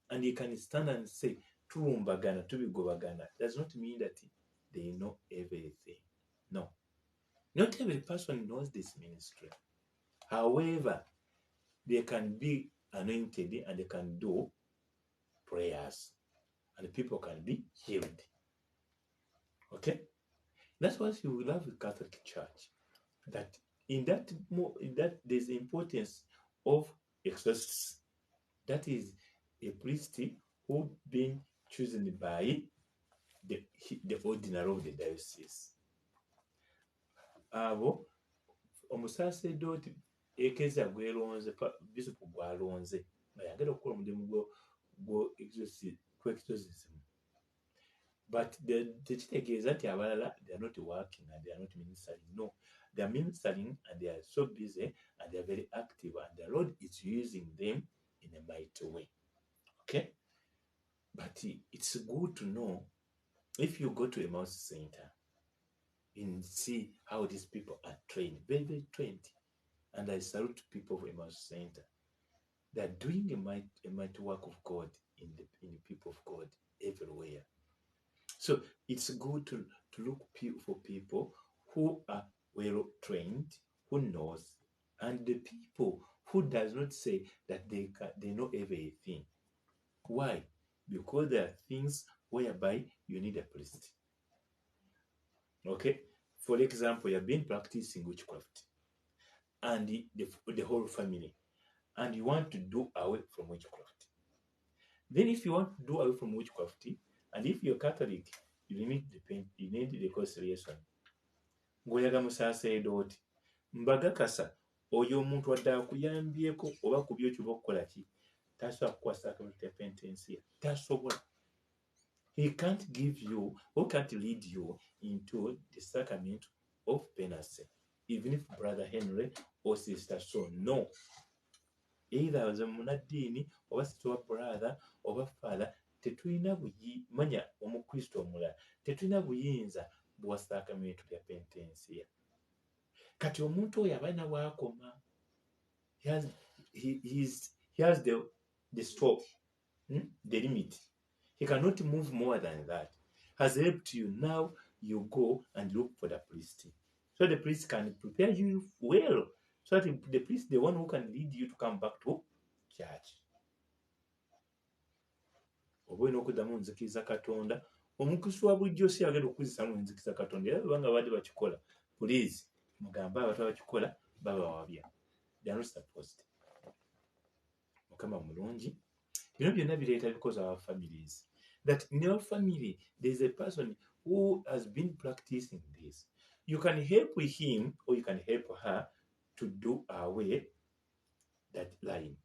and he can stand and say, "Tulumbagana, tubigobagana," does not mean that they know everything. No. Not every person knows this ministry. However, they can be anointed and they can do prayers, and people can be healed. Okay? That's why you love the Catholic Church. That in that there's the importance of exorcists. That is a priest who been chosen by the ordinary of the diocese. Abo omusaseredoti ekeza gwelonze bishop gwalonze nga yagala okukola omulimu gw'exorcism. But tekitegeeza nti abalala they are not working and they are not ministering. No, they are ministering and they are so busy and they are very active, and the Lord is using them in a mighty way. Okay? But it's good to know, if you go to a mouse center, and see how these people are trained, very, very trained. And I salute people of Emmaus Center. They are doing a mighty work of God in the people of God everywhere. So it's good to look for people who are well trained, who knows, and the people who does not say that they know everything. Why? Because there are things whereby you need a priest. Okay? For example, you have been practicing witchcraft and the whole family, and you want to do away from witchcraft. Then if you want to do away from witchcraft, and if you're Catholic, you need the reconciliation. Ng'oyaga musaaseedooti mbagakasa oyo omuntu wadde akuyambyeko oba ku byo ky'oba okukola ki tasobola kukuwa sacrament ya penitensia. Tasobola. He can't give you or can't lead you into the sacrament of penance, even if Brother Henry or Sister So. No. Either as a munaddiini oba sister wa brother oba father, tetulina manya omukristo omulala tetulina buyinza bwa sacrament ya penitensia. Kati omuntu oyo abaina waakoma. He has the stop, the limit. He cannot move more than that. Has helped you. Now you go and look for the priest. So the priest can prepare you well. So that the priest, the one who can lead you to come back to church. Oba olina okuddamu nzikiriza Katonda. Omukristo wa bulijjo si agenda okuzisaamu nzikiriza Katonda. Era bwanga badde bakikola. Please, mugambe abantu abakikola babawabya. They are not supposed. Mukama mulungi. Bino byonna bireeta because of our families. That in your family, there is a person who has been practicing this. You can help him or you can help her to do away that line.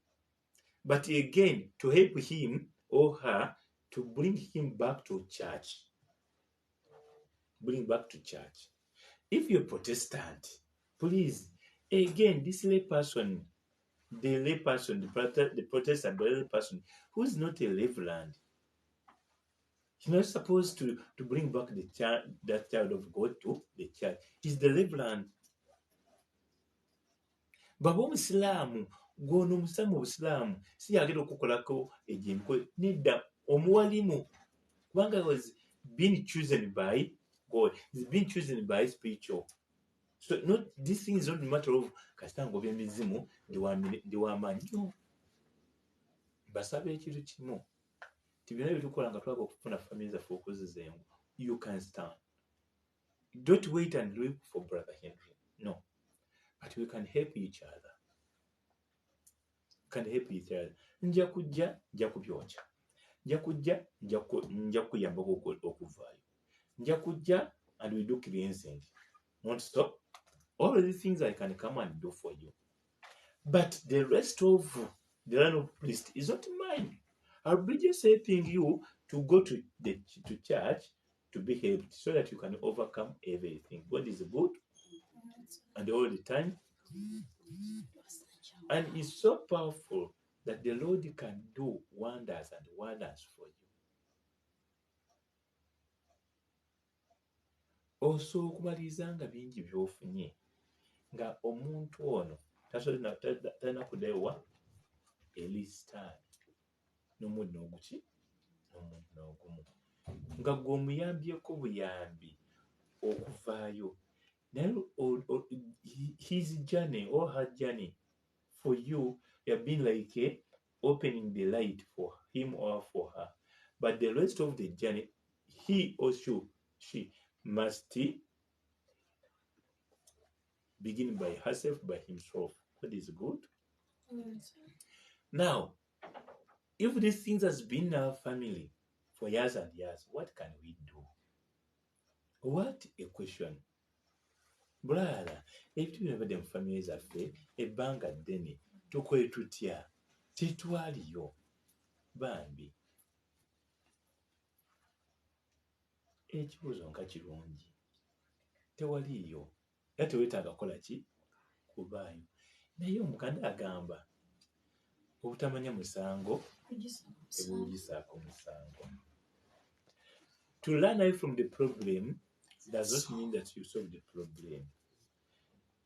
But again, to help him or her to bring him back to church. Bring back to church. If you're Protestant, please, again, this lay person, the Protestant, the lay person who is not a reverend, he's not supposed to bring back that child of God to the church. He's the reverend. Baba omusilaamu gwono omusamu obusiraamu si yagenda okukolako ejemko nedda omuwalimu kubanga was being chosen by God. He's been chosen by spiritual. So not this thing is not a matter of kastango byemizimu ndiwamaanyi. No. Basaba ekintu kimu. Tibyonna bitukola nga twaga okufuna family zaffe okuzizeemu. You can stand. Don't wait and look for Brother Henry. No. But we can help each other. Can help each other. Nja kujja nja kubyokya. Nja kujja nja kuyambako okuvaayo. Nja kujja and we do cleansing. Won't stop. All of these things I can come and do for you. But the rest of the line of priest is not mine. I'll be just helping you to go to church to be helped so that you can overcome everything. God is good and all the time. And it's so powerful that the Lord can do wonders and wonders for you. Also okumaliriza nga bingi by'ofunye nga omuntu ono talina kudewa eri sitaani n'omudi n'oguki n'omudi n'ogumu nga gwe omuyambyeko buyambi okuvaayo naye his journey or her journey for you have been like opening the light for him or for her, but the rest of the journey he or she must begin by herself, by himself. That is good. Yes. Now, if these things has been in our family for years and years, what can we do? What a question. Brother, if you never them families affair, a banga deni, tukwe tutya, titwaliyo, bambi. Ekibuzo nka kirungi. Tewaliyo. Ate wetaaga kola ki? Kubaayo. Naye omukanda agamba obutamanya musango ebuugisaako musango. To learn away from the problem, does not mean that you solve the problem.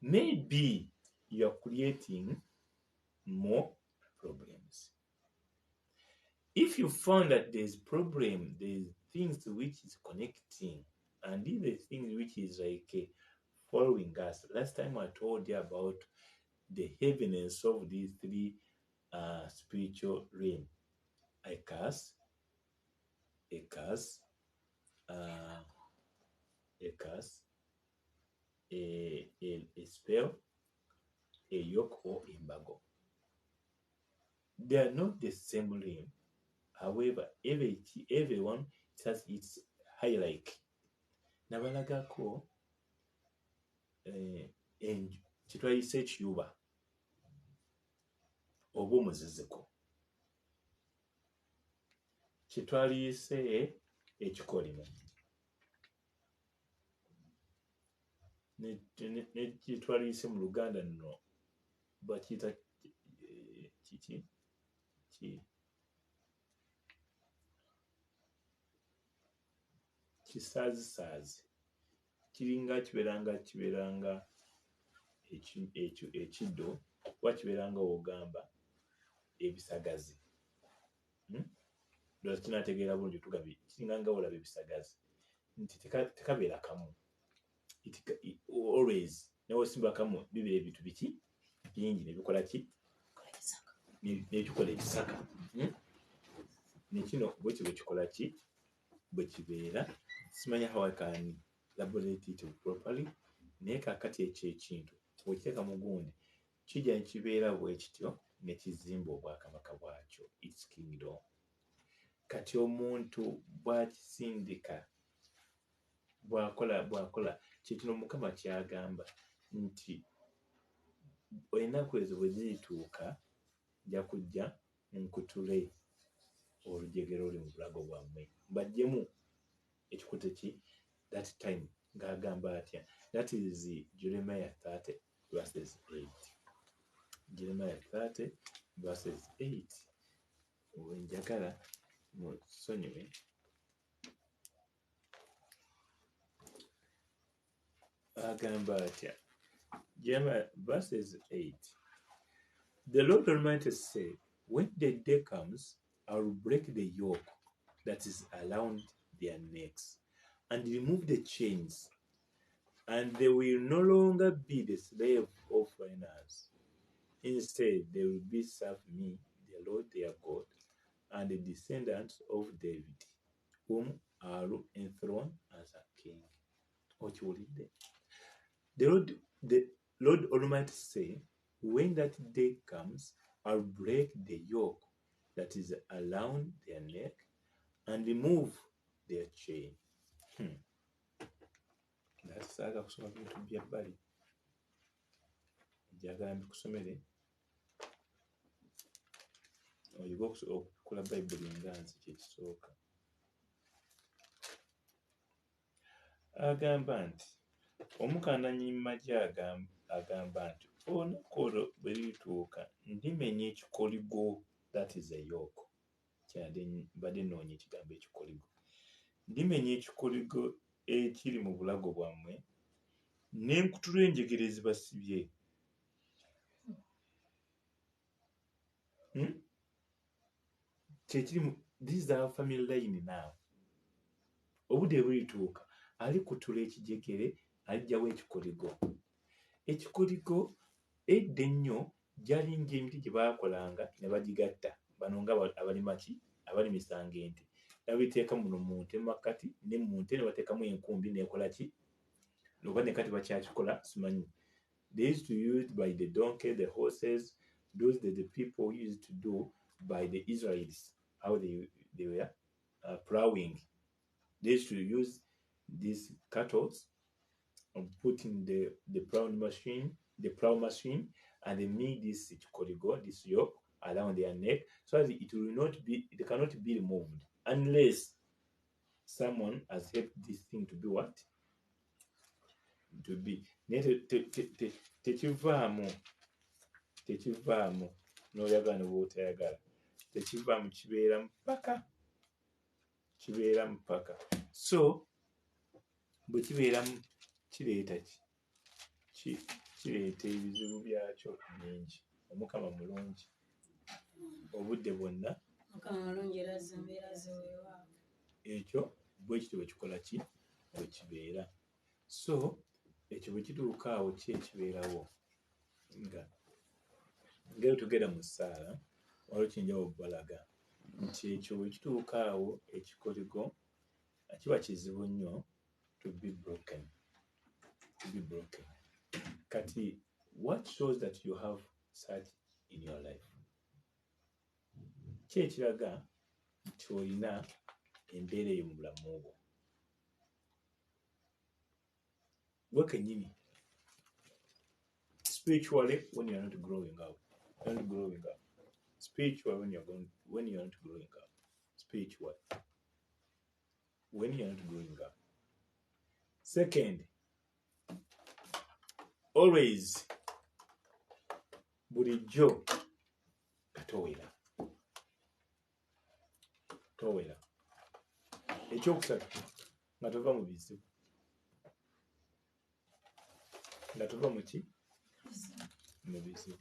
Maybe you are creating more problems. If you found that there's problem, there's things which is connecting, and these are things which is like following us. Last time I told you about the heaviness of these three spiritual realm: a curse, a curse, a curse, a spell, a yoke, or embargo. They are not the same realm. However, everyone has its hierarchy. Nabalagako kitwayise ekiyuba oba omuziziko, kitwaliyise ekikolimo, nekitwaliyise mu Luganda nno bakiyita kiki kisaazisaazi, kibeeranga ekiddo oba kibeeranga wogamba ebisagazi. Ndowooza kinategeera bulungi tugambye kiringa nga olaba ebisagazi nti tekabeera kamu, always neweosimba kamu bibeera ebintu biki bingi nebikola ki nebikola ekisaka. Nekino bwe kikola ki bwe kibeera. Simanya how I can elaborate it properly, naye kakati ekyo ekintu bwekiteeka mu gundi kijja nekibeera bwe kityo nekizimba obwakabaka bwakyo, its kingdom. Kati omuntu bwakisindika bwakola kyekino Mukama kyagamba nti ennaku ezo bwe zirituuka nja kujja nkutule olujegero oli mu bulago bwammwe mbaggyemu ekikuta ki that time ng'agamba atya. That is Jeremiah 30 verses 8. Jeremiah 30 verses 8. Wenjagala musonyiwe agamba atya. Jeremiah verses 8. The Lord Almighty said, when the day comes, I will break the yoke that is around their necks and remove the chains, and they will no longer be the slave of foreigners. Instead, they will be serve me, the Lord their God, and the descendants of David, whom I will enthrone as a king. What you read there? The Lord Almighty say, when that day comes, I'll break the yoke that is around their neck and remove their chain. Ndasaaga kusoma bintu bya bbali, njagala mbikusomere oyiga okukola Bayibuli nga nze kyekisooka. Agamba nti omukandanyi magye agamba nti olunaku olwo bwe lirituuka ndimenya ekikoligo, that is a yoke. Mbadde nnoonya ekigambo ekikoligo. Ndimenya ekikoligo ekiri mu bulago bwammwe ne nkutula enjegere ezibasibye. This is our family line now. Obudde bulituuka alikutula ekijegere, alijjawo ekikoligo. Ekikoligo edda ennyo gyalinga emiti gye baakolanga ne bagigatta, bano nga abalimaki abalimisanga ente, nabiteeka muno mu nte makkati, ne mu nte ne bateekamu enkumbi nekola ki, oba ne kati bakyakikola simanyi. They used to use by the donkey, the horses, those that the people used to do by the Israelites, how they were plowing. They used to use these cattle, putting the plow machine, and they made this koligo, this yoke around their neck, so that it cannot be removed unless someone has helped this thing to be what? To be. Tekivaamu n'oyagala ne bw'otayagala, tekivaamu, kibeera mpaka. So bwe kibeeramu kireeta kireeta ebizibu byakyo bingi. Omukama mulungi obudde bwonna, ekyo bwe kityo bwe kikola ki bwe kibeera. So ekyo bwe kituuka awo ki ekibeerawo nga tugenda mu ssaala waliwo kiyinja okubalaga nti ekyo bwe kituuka awo ekikoligo kiba kizibu nnyo to be broken. Kati what shows that you have such in your life? Ki ekiraga nti olina embeera eyo mu bulamu bwo? Gwe kennyini spiritually when you are not growing up. Spiritually when you are not growing up. Spiritually when you are not growing up. Second, always bulijjo katowera. Ekyokusatu nga tova mu bizibu. Nga tova mu ki? Mu bizibu.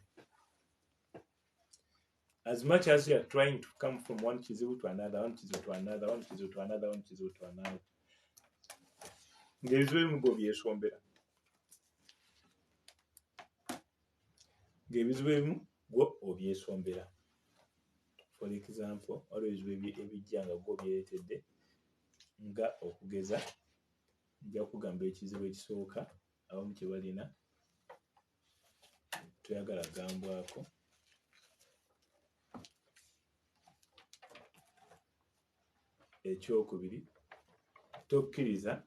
As much as you are trying to come from one kizibu to another, ng'ebizibu ebimu gwo obyesombera. For example, waliwo ebizibu ebijja nga gwo byereetedde, nga okugeza, nja kugamba ekizibu ekisooka abamu kye balina toyagala gambwako. Ekyokubiri, tokkiriza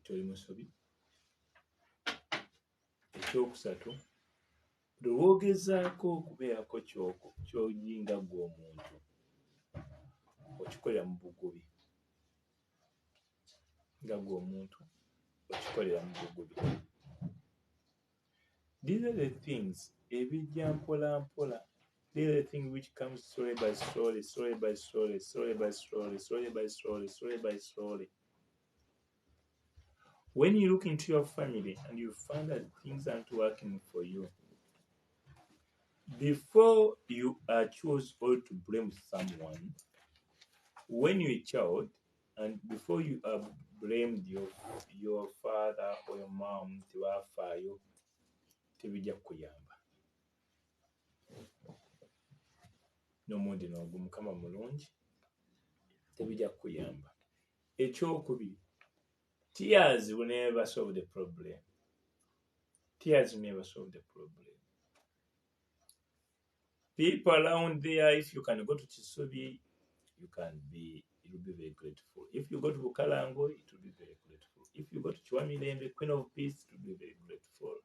toli musobi. Ekyokusatu, lw'ogezaako okubeerako ky'oyinga gwe omuntu okikolera mu bugubi. Nga gwe omuntu okikolera mu bugubi. These are the things ebijja mpola mpola. These are the things which comes slowly by slowly. When you look into your family and you find that things aren't working for you, before you choose or to blame someone, when you're a child and before you have blamed your father or your mom tewafaayo, tebijja kuyamba. N'omundi n'ogwo Mukama mulungi, tebijja kuyamba. Ekyokubiri, tears will never solve the problem. People around there, if you can go to Kisubi, you'll be very grateful. If you go to Bukalango, it will be very grateful. If you go to Chiwamirembe, Queen of Peace, it will be very grateful.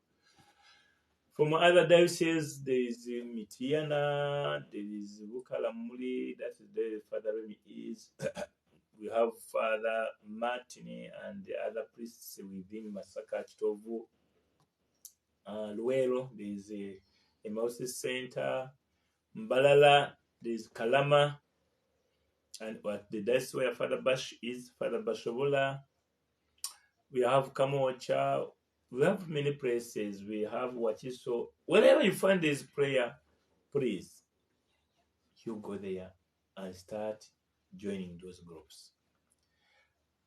From other dioceses, there is Mitiana, there is Bukalamuli, that is where Father Remy is. We have Father Martini and the other priests within Masaka Chitovu. Luero, there is a Emmaus Center. Mbalala, there is Kalama. And that's where Father Bash is, Father Bashobola. We have Kamocha. We have many places. We have Wachiso. Wherever you find this prayer, please, you go there and start joining those groups.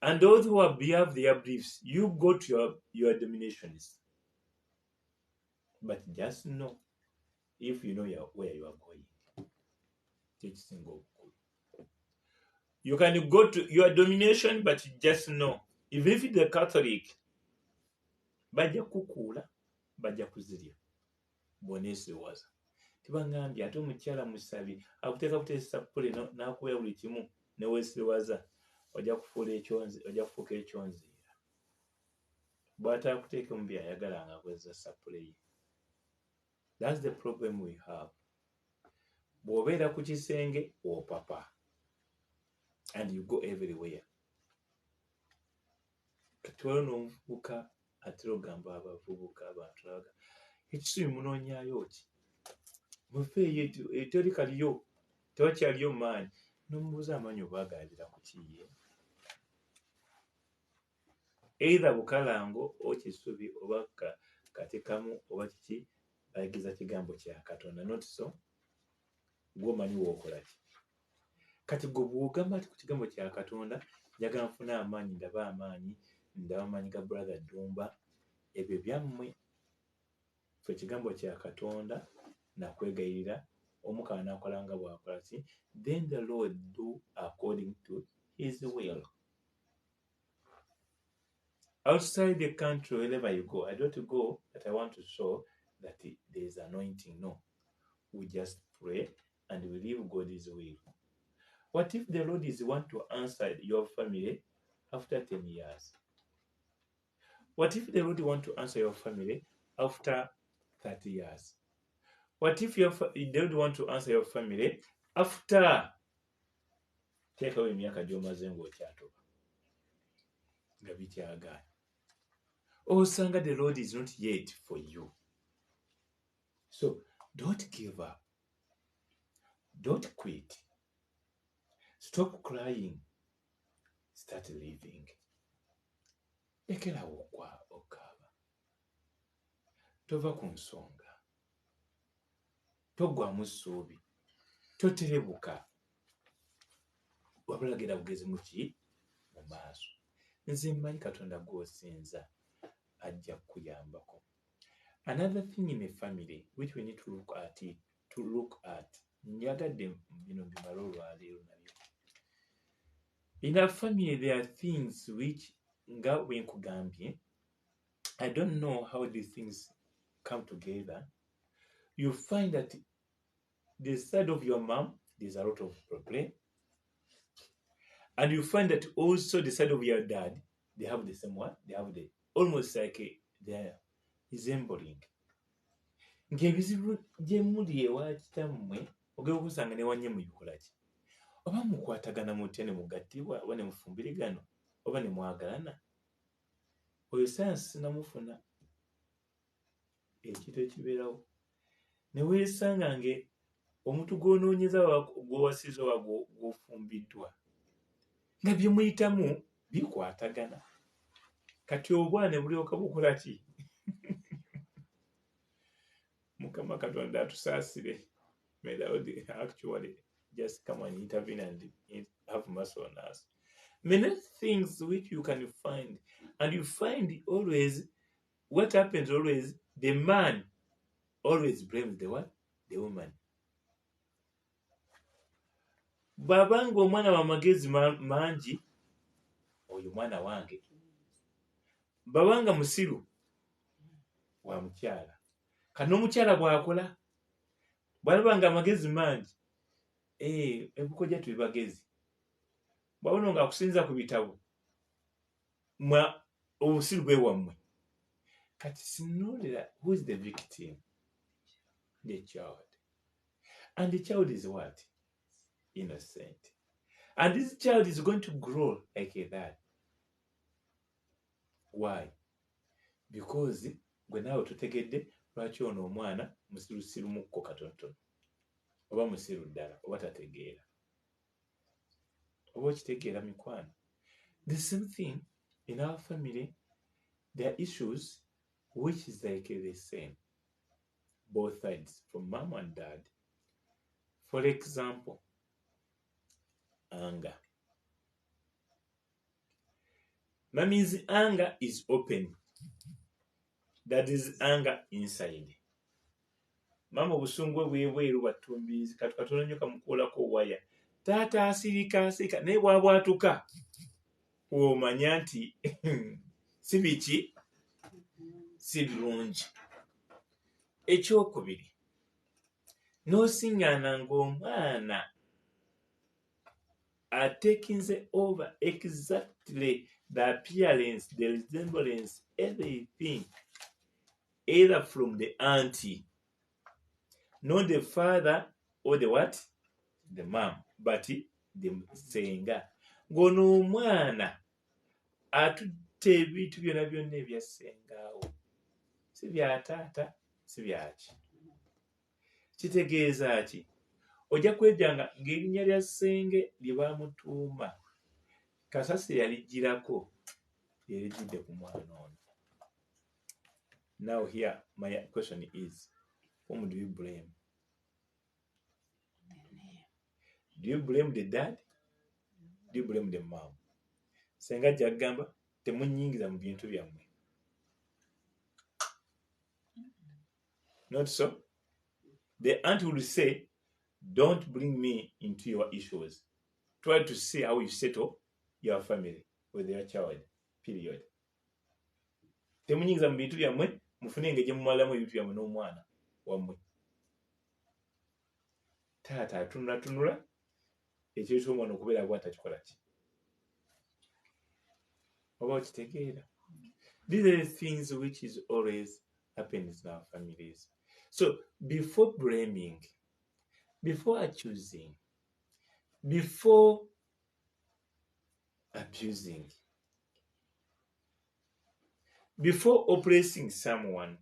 And those who have their beliefs, you go to your denominations. But just know, if you know where you are going, take single. You can go to your denomination, but just know, even if the Catholic, bajja kukula, bajja kuzirya. Bw'oneesewaza. Tibangambye ate omukyala musabi akuteeka buteesa ppule n'akubeera buli kimu ne weesewaza ojja kufuuka ekyonziira. Bw'ataakuteeka mu by'ayagalanga akweza sappule ye. That's the problem we have. Bw'obeera ku kisenge opapa and you go everywhere. Kati waliwo n'omuvubuka atera ogamba abavubuka abantu abaga ekisubi munoonyaayo ki? Mufeeyo eteri kaliyo, tewakyaliyo maanyi. N'omubuuza amaanyi obwagalira ku kiye. either bukalango o kisubi oba katekamu oba kiki bayigiza kigambo kya Katonda not so gwomanyi wookola ki kati gwe bw'ogamba nti ku kigambo kya Katonda njagala nfune amaanyi ndaba amaanyi ga brother Dumba ebyo byammwe fe kigambo kya Katonda nakwegayirira omukama n'akola nga bw'akola ki then the Lord do according to his will. Outside the country, wherever you go, I don't go that I want to show that there is anointing. No. We just pray and we leave God's will. What if the Lord is want to answer your family after 10 years? What if the Lord want to answer your family after 30 years? What if the Lord want to answer your family after take away emyaka gy'omaze ng'okyatoba nga bikyagaana? Osanga the Lord is not yet for you. So don't give up. Don't quit. Stop crying. Start living. Lekerawo okaaba. Tova ku nsonga. Togwamu ssuubi. Toterebuka. Wabula gera bugezi mu ki? Mu maaso. Nze mmanyi Katonda gw'osinza ajja kukuyambako. Another thing in a family which we need to look at. Njagadde bino bimala olwaleero nabyo. In a family there are things which nga wenkugambye, I don't know how these things come together. You find that the side of your mom there's a lot of problem. And you find that also the side of your dad, they have the same one. They have the almost like they're resembling. Ng'ebizibu gye muli ewa kitammwe ogenda okusanga ne wannye mubikola ki? Oba mukwatagana mutya ne mugattibwa oba ne mufumbirigano oba ne mwagalana? Oyo sayansi sinamufuna ekintu ekibeerawo. Ne weesanga omuntu gw'onoonyeza gw'owasiza oba gw'ofumbiddwa nga bye muyitamu bikwatagana. Kati obwana bulyoka bukola ki? Mukama Katonda atusaasire. May the Lord actually just come and intervene and have mercy on us. Many things which you can find, and you find always, what happens always, the man always blames the what? The woman. Babanga omwana wa magezi mangi, oyo mwana wange. Babanga musiru wa mukyala. Kano omukyala bw'akola bw'alabanga amagezi mangi, ebikojja tubibagezi. Bw'abona nga akusinza ku bitabo, obusiru bwe wammwe. Kati sinolera who is the victim? The child. And the child is what? Innocent. And this child is going to grow like that. Why? Because gwe naawe tutegedde lwaki ono omwana musirusirumukko katonotono oba musiru ddala oba tategeera oba okitegeera mikwano. The same thing in our family. There are issues which is like the same, both sides, from mom and dad. For example, anger. Mommy's anger is open. That is anger inside. Mama obusungu bwebweru batumbizi Katonda nnyo kamukuulako waya. Taata asirika naye bw'abwatuka omanya nti si biki si birungi. Ekyokubiri, n'osiŋŋaana ng'omwana taking over exactly the appearance, the resemblance, everything, either from the auntie, not the father or the what? The mom, but the senga. Ng'ono omwana atutte ebintu byonna byonna ebyasengaawo. Si bya taata, si byaki. Kitegeeza ki? Ojja kwejjanga ng'erinnya lya ssenge lye baamutuuma Kasasi yaligirako yerijjidde ku mwana ono. Now here my question is, whom do you blame? Do you blame the dad? Do you blame the mom? Senga jagamba temunyingiza mu bintu byammwe. Not so. The aunt will say, don't bring me into your issues. Try to see how you settle your family with your child. Period. Temunyingiza mu bintu byammwe, mufune engeri gye mumalamu ebintu byammwe n'omwana wammwe. Taata atunula ekyo ky'omwana okubeera bw'ati akikola ki? Oba okitegeera? These are the things which is always happens in our families. So before blaming, before accusing, before abusing, before oppressing someone,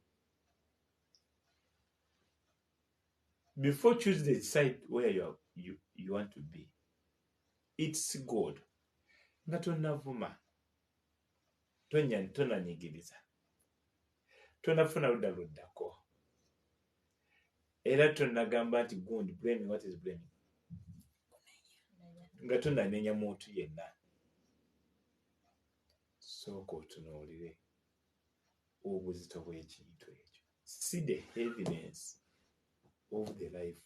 before choose the side where you want to be, it's good. Nga tonnavuma, tonnanyigiriza, tonnafuna ludda luddako, era tonnagamba nti gundi blaming. What is blaming? Nga tonnanenya muntu yenna. Sooka otunuulire obuzito bw'ekintu ekyo. See the heaviness of the life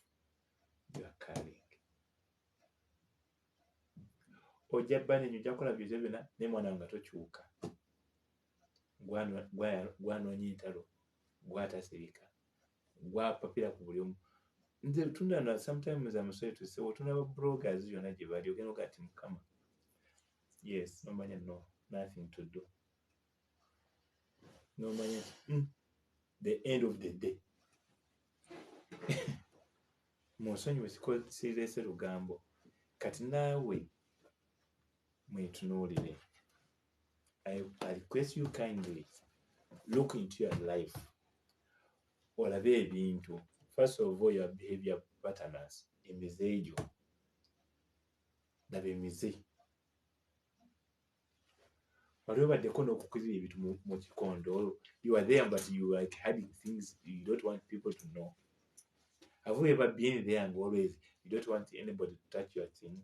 you are carrying. Ojja banenyo ojja kukola byo byonna ne mwana nga tokyuka. Gwanoonya entalo, gwatasirika, gwapapira ku buli omu. Nze tundana sometimes amusole tuse otunaba bloggers yonna gye bali ogenda okati mukama. Yes, nomanya no, nothing to do. Nomanya the end of the day. Munsonyiwe sireese lugambo. Kati naawe mwetunuulire. I request you kindly look into your life. Olabe ebintu. First of all, your behavior patterns. Emize egyo. Laba emize. Waliwo baddeko n'okukuzira ebintu mu kikondo. You are there but you are hiding things you don't want people to know. Have you ever been there and always you don't want anybody to touch your thing?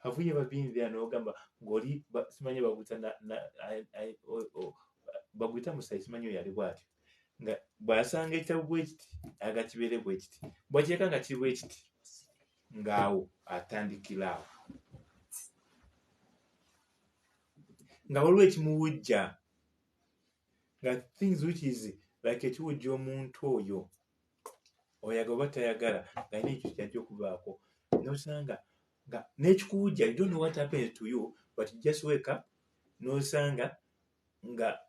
Have you ever been there n'ogamba ng'oli simanyi baguyita musayi simanyi oyo yali bw'atyo nga bw'asanga ekitabo bwe kiti agakibeere bwe kiti bw'akyeka nga kiri bwe kiti ng'awo atandikira awo nga waliwo ekimuwujja nga things which is like ekiwujja omuntu oyo oyagala oba tayagala nga n'ekyo kyajja okubaako n'osanga nga n'ekikuwujja you don't know what happens to you but you just wake up n'osanga nga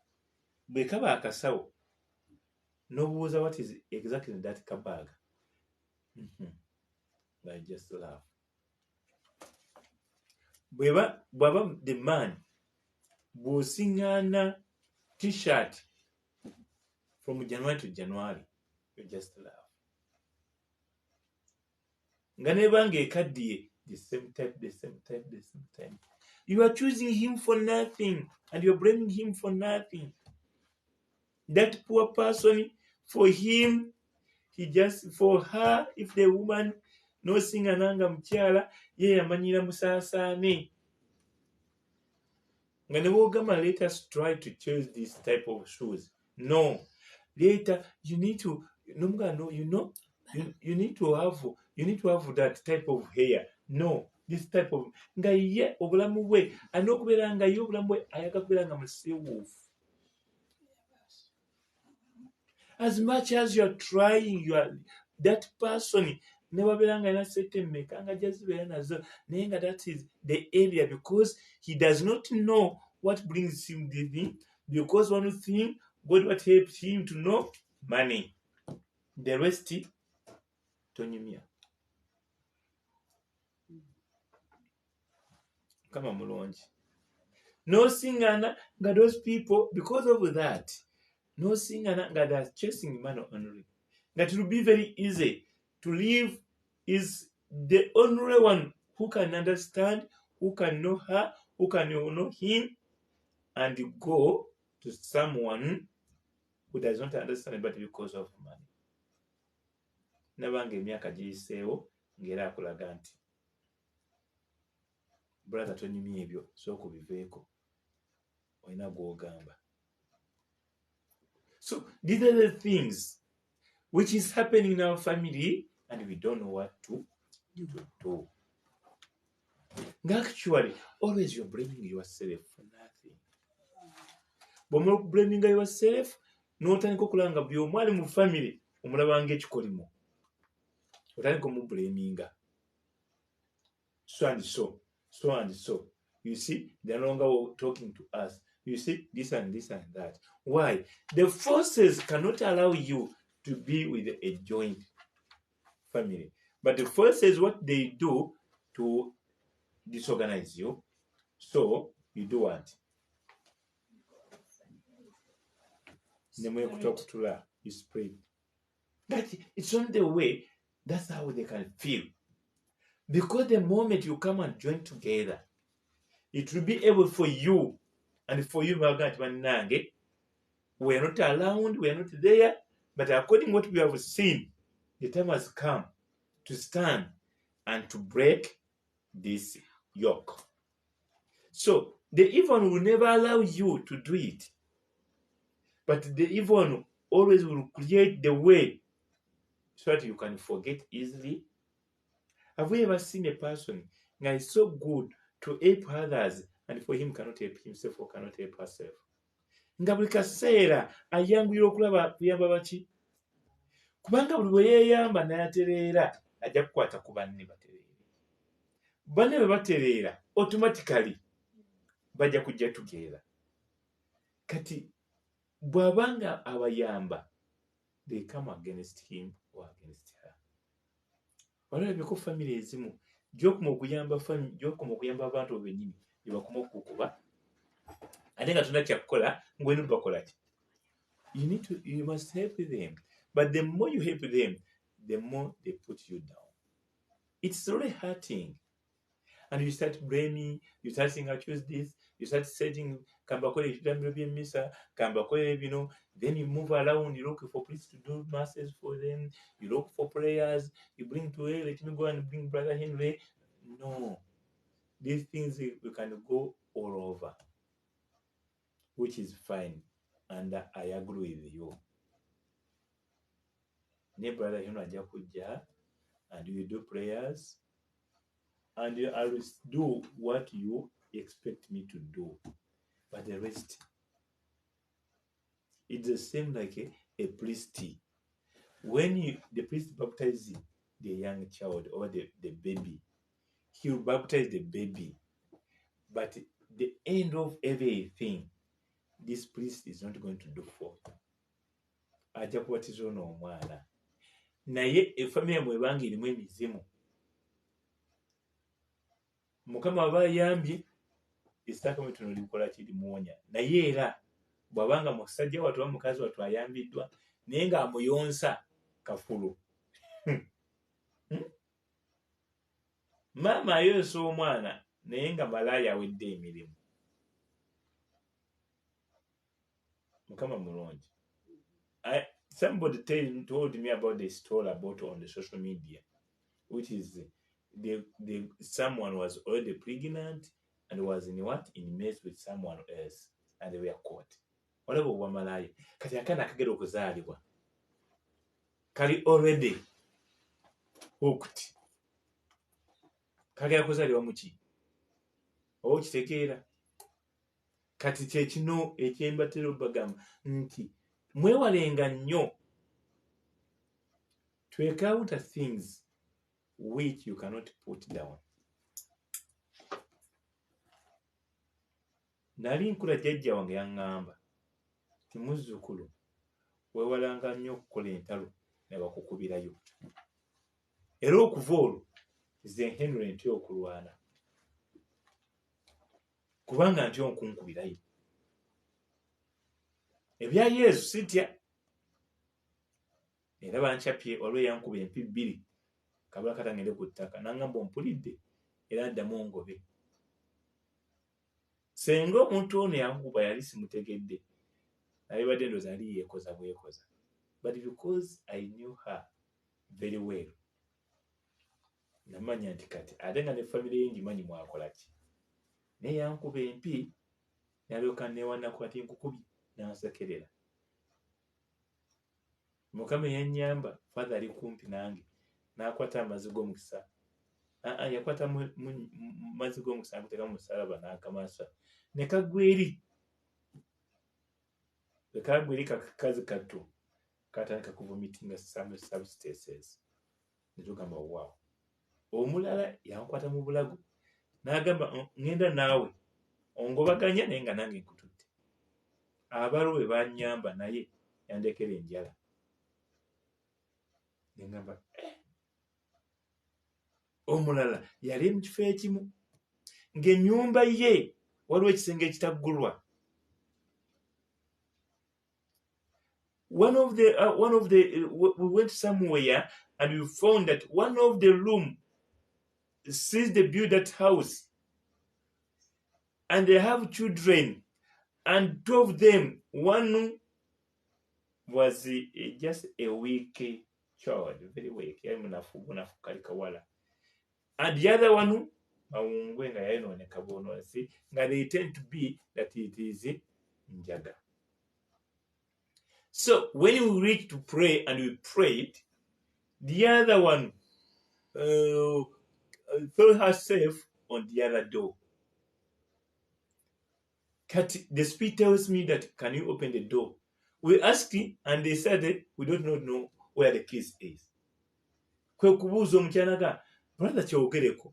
bwe kaba akasawo n'obuuza what is exactly in that kabag. I just laugh. Bw'aba the man bw'osiŋŋaana t-shirt from January to January, you just laugh. Nga nebanga ekaddiye the same type. You are choosing him for nothing and you're blaming him for nothing. That poor person, for him, for her, if the woman no singa nanga mukyala ye yamanyira musaasaane. Nga ne bw'ogamba let us try to choose this type of shoes. No. Later you need to you need to have that type of hair. No. This type of nga ye obulamu bwe alina okubeera nga ye obulamu bwe ayaga kubeera nga musiiwuufu. As much as you are trying, that person never belong in a certain make and just that is the area because he does not know what brings him the thing. Because one thing, God what helps him to know money. The rest Tonyumia. Come on, Mulonji. No singer, those people, because of that. No singer that are chasing money only. That will be very easy to live is the only one who can understand, who can know her, who can know him. and go to someone who does not understand but because of money. Nabanga emyaka giyiseewo ng'era akulaga nti brother tonyumya ebyo sooka obiveeko olina gw'ogamba. So these are the things which is happening in our family and we don't know what to do. Actually, always you're blaming yourself for nothing. Bw'omala okublaminga yourself n'otandika okulanga buli omu ali mu family omulabanga ekikolimo otandika omublaminga so and so, so and so. You see, they're no longer talking to us. You see, this and this and that. Why? The forces cannot allow you to be with a joint family. But the forces, what they do to disorganize you, so you do what? You spread. That it's on the way. That's how they can feel. Because the moment you come and join together, it will be able for you and for you, Nange. We are not around, we are not there, but according to what we have seen, the time has come to stand and to break this yoke. So the evil will never allow you to do it, but the evil always will create the way so that you can forget easily. Have we ever seen a person who is so good to help others and for him cannot help himself or cannot help herself? Nga buli kaseera ayanguyira okulaba kuyamba baki? Kubanga buli bwe yeeyamba n'atereera ajja kukwata ku banne batereere. Banne bwe batereera automatically bajja kujja together. Kati bw'abanga abayamba they come against him or against her. Olabeko family ezimu gy'okuma okuyamba abantu bennyini gye bakuma okukuba ate nga tonna kyakukola ngwenu bakola ki? You must help them. But the more you help them, the more they put you down. It's really hurting. And you start blaming, you start saying, I choose this, you start setting, then you move around, you look for priests to do masses for them, you look for prayers, you bring to her, let me go and bring Brother Henry. No. These things we can go all over, which is fine. And I agree with you. Ne Brother Henry ajja kujja and you do prayers and I will do what you expect me to do. But the rest, it's the same like a priest. When the priest baptizes the young child or the baby, he will baptize the baby. But the end of everything, this priest is not going to do for him. Ajja kubatiza ono omwana. Naye efamily mwebanga erimu emizimu. Mukama aba ayambye essaka mitono likola kirimuwonya. Naye era bw'abanga musajja watu wa mukazi watu ayambiddwa naye nga amuyonsa kafulu. Maama ayonsa omwana naye nga malaaya awedde emirimu. Mukama mulungi. Somebody told me about the story about on the social media, which is someone was already pregnant and was in mess with someone else and they were caught. Whatever wamalaaya. Kati akaana akagera okuzaalibwa kali already hooked. Kagera kuzaalibwa muki? Oba okitegeera? Kati kyekino ekyembatero bagamba nti mwewalenga nnyo to encounter things which you cannot put down. Nali nkula jjajja wange yaŋŋamba ti muzzukulu weewalanga nnyo okukola entalo ne bakukubirayo. Era okuva olwo nze Henry ntya okulwana kubanga ntya okunkubirayo. Ebya Yesu sitya. Era bankyapye olwo yankuba empi 2 kabula katangende ku ttaka n'angamba ompulidde era addamu ongobe. senga omuntu ono yankuba yali simutegedde alibadde ndoza ali yeekoza bwekoza, but because I knew her very well namanya nti kati ate nga ne famire ye ngimanyi mwakola ki, naye yankuba empi nalyoka newanaku ati nkukubye nansekerera. Mukama yannyamba, father ali kumpi nange nakwata amazzi g'omukisa, yakwata mazzi g'omukisa nakuteka mu musalaba nakamasa nekagweri kakazi katto katandika kuvomitinga some substances netugamba wow. Omulala yankwata mu bulago n'agamba ngenda naawe ongobaganya naye nga nange nkututte. Abalo bwe bannyamba naye yandekera enjala. Nengamba omulala yali mu kifo ekimu ng'ennyumba ye waliwo ekisenge ekitaggulwa. One of the we went somewhere and we found that one of the room since they built that house and they have children and 2 of them, one was just a weak child, very weak, and the other one they tend to be that it is njaga. So when we reached to pray and we prayed, the other one threw herself on the other door. The Spirit tells me that, can you open the door? We asked and they said we don't know where the keys is. Brother Chogereko,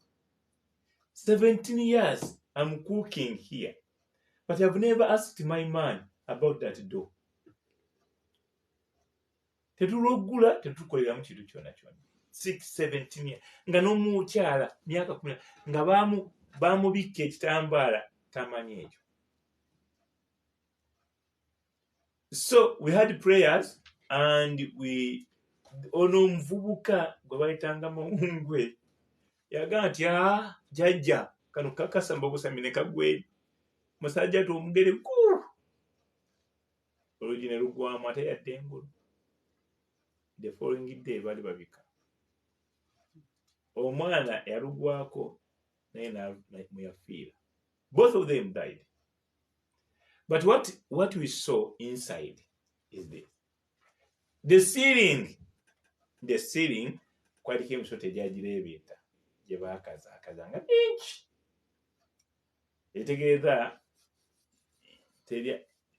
17 years I'm cooking here, but I've never asked my man about that door. Tetulogula tetukolera mu kintu kyonna kyonna. 17 years nga n'omukyala myaka 10 nga bamubikka ekitambaala tamanyi ekyo. So we had prayers and we ono omuvubuka gwe bayitanga Mawungwe yagamba nti jajja kano kakasamba busami ne kagweri musajja tomugere ku olugi ne lugwamu ate yadde engulu. The following day bali babika omwana yalugwako naye muyafiira. Both of them died. But what we saw inside is this. The ceiling kwali emisota gyagireebeeta gye baakazaakaza nga bingi. Etegeeza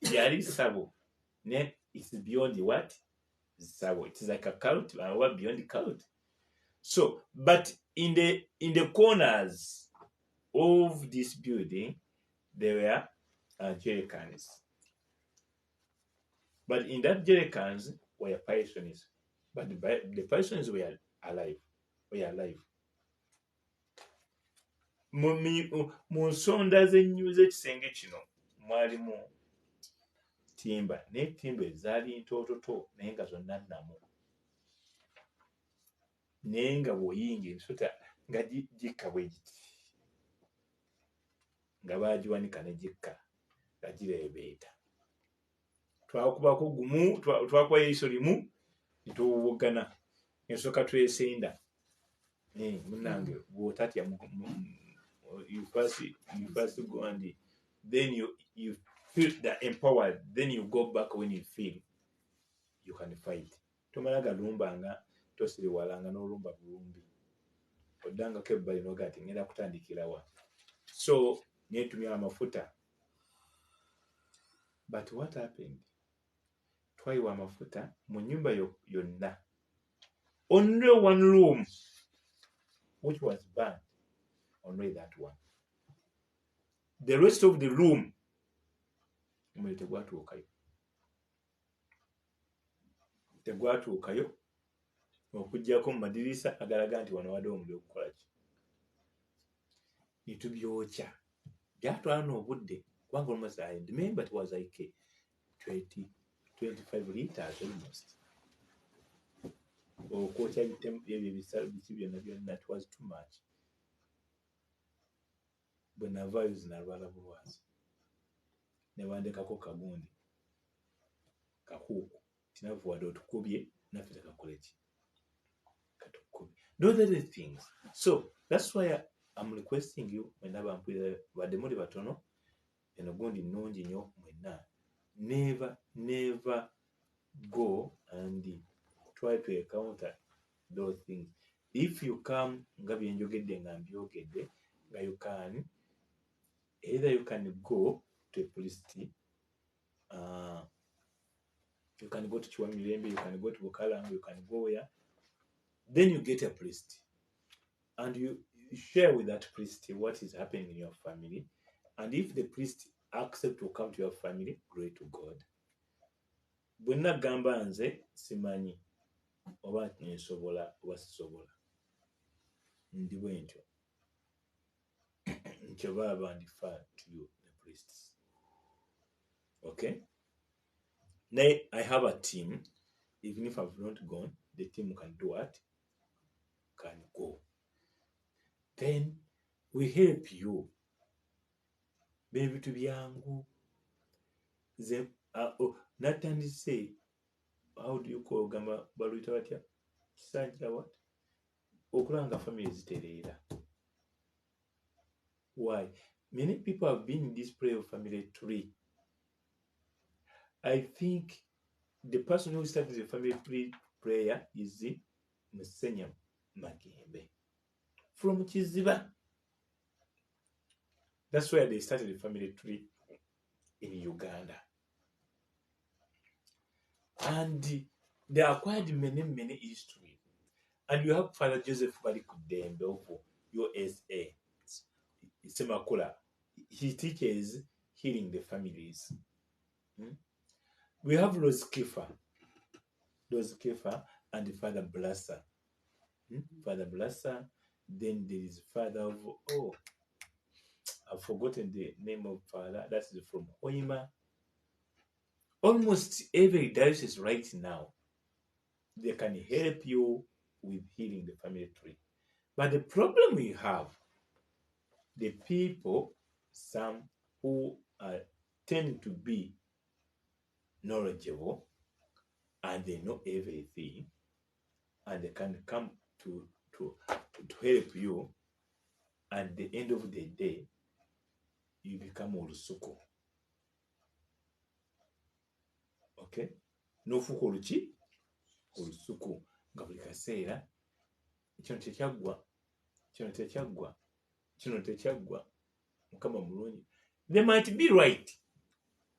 yali ssabo ne it's beyond what? Sabo. It is like a cult, or beyond cult. So, but in the corners of this building, there were jerrycans. But in that jerrycans were pythons. But the pythons were alive. Mu nsonda z'ennyu z'ekisenge kino mwalimu timba, naye timba ezaali ntoototo naye nga zonna nnamu. Naye nga bw'oyinga emisota nga gikka bwe giti nga baagiwanika ne gikka nga gireebeeta. Twakubako gumu, twakubayo eriiso limu ne tuwuwugana ensooka twesenda. Munnange bw'otatya you first go and then you feel that empowered, then you go back when you feel you can fight. Tomala galumbanga tosiriwalanga n'olumba bulumbi oddangako ebbali noga ati ngenda kutandikira wa. So netumya amafuta. But what happened? Twayiwa amafuta mu nyumba yonna. Only one room which was burned. Only that one. The rest of the room omuliro tegwatuukayo okuggyako mu madirisa agalaga nti wano wadde omuliro okukola ki. Ne tubyokya. Byatwala n'obudde kubanga almost I remember it was like 25 liters almost. Okwokya ebyo bisalo biki byonna it was too much. Bwe navaayo zinalwala bulwazi. ne bandekako kagundi kakuuku tinavu wadde otukubye naffe tekakole ki katukubye. Those are the things. So that's why I'm requesting you mwenna bampulira badde muli batono eno gundi nnungi nnyo mwenna, never go and try to encounter those things. If you come nga byenjogedde nga mbyogedde nga you can either you can go to a priest, you can go to Chiwamirembe, you can go to Bukalango, you can go where, then you get a priest and you share with that priest what is happening in your family, and if the priest accepts to come to your family, glory to God. Bwe nagamba nze simanyi oba nsobola oba sisobola, ndi bwe ntyo ntyo baba ndifa to you the priests. Okay, now I have a team. Even if I've not gone, the team can do what? Can go. Then we help you. Bintu byangu ze natandise, how do you call gamba baluyita batya kisanja what okulanga family zitereera. Why? Many people have been in this prayer of family tree. I think the person who started the family tree prayer is Musenya Magembe from Kiziba. That's where they started the family tree in Uganda. And they acquired many history. And you have Father Joseph Barikudembe of USA. Semakula. He teaches healing the families. We have Rose Kiefer and Father Blassa. Father Blassa. Then there is Father of, I've forgotten the name of Father. That's from Hoima. Almost every diocese right now, they can help you with healing the family tree. But the problem we have, the people, some who are tend to be knowledgeable and they know everything and they can come to help you, and at the end of the day you become olusuku. Okay, nofuuka oluki olusuku nga buli kaseera kino tekyaggwa Mukama mulungi. They might be right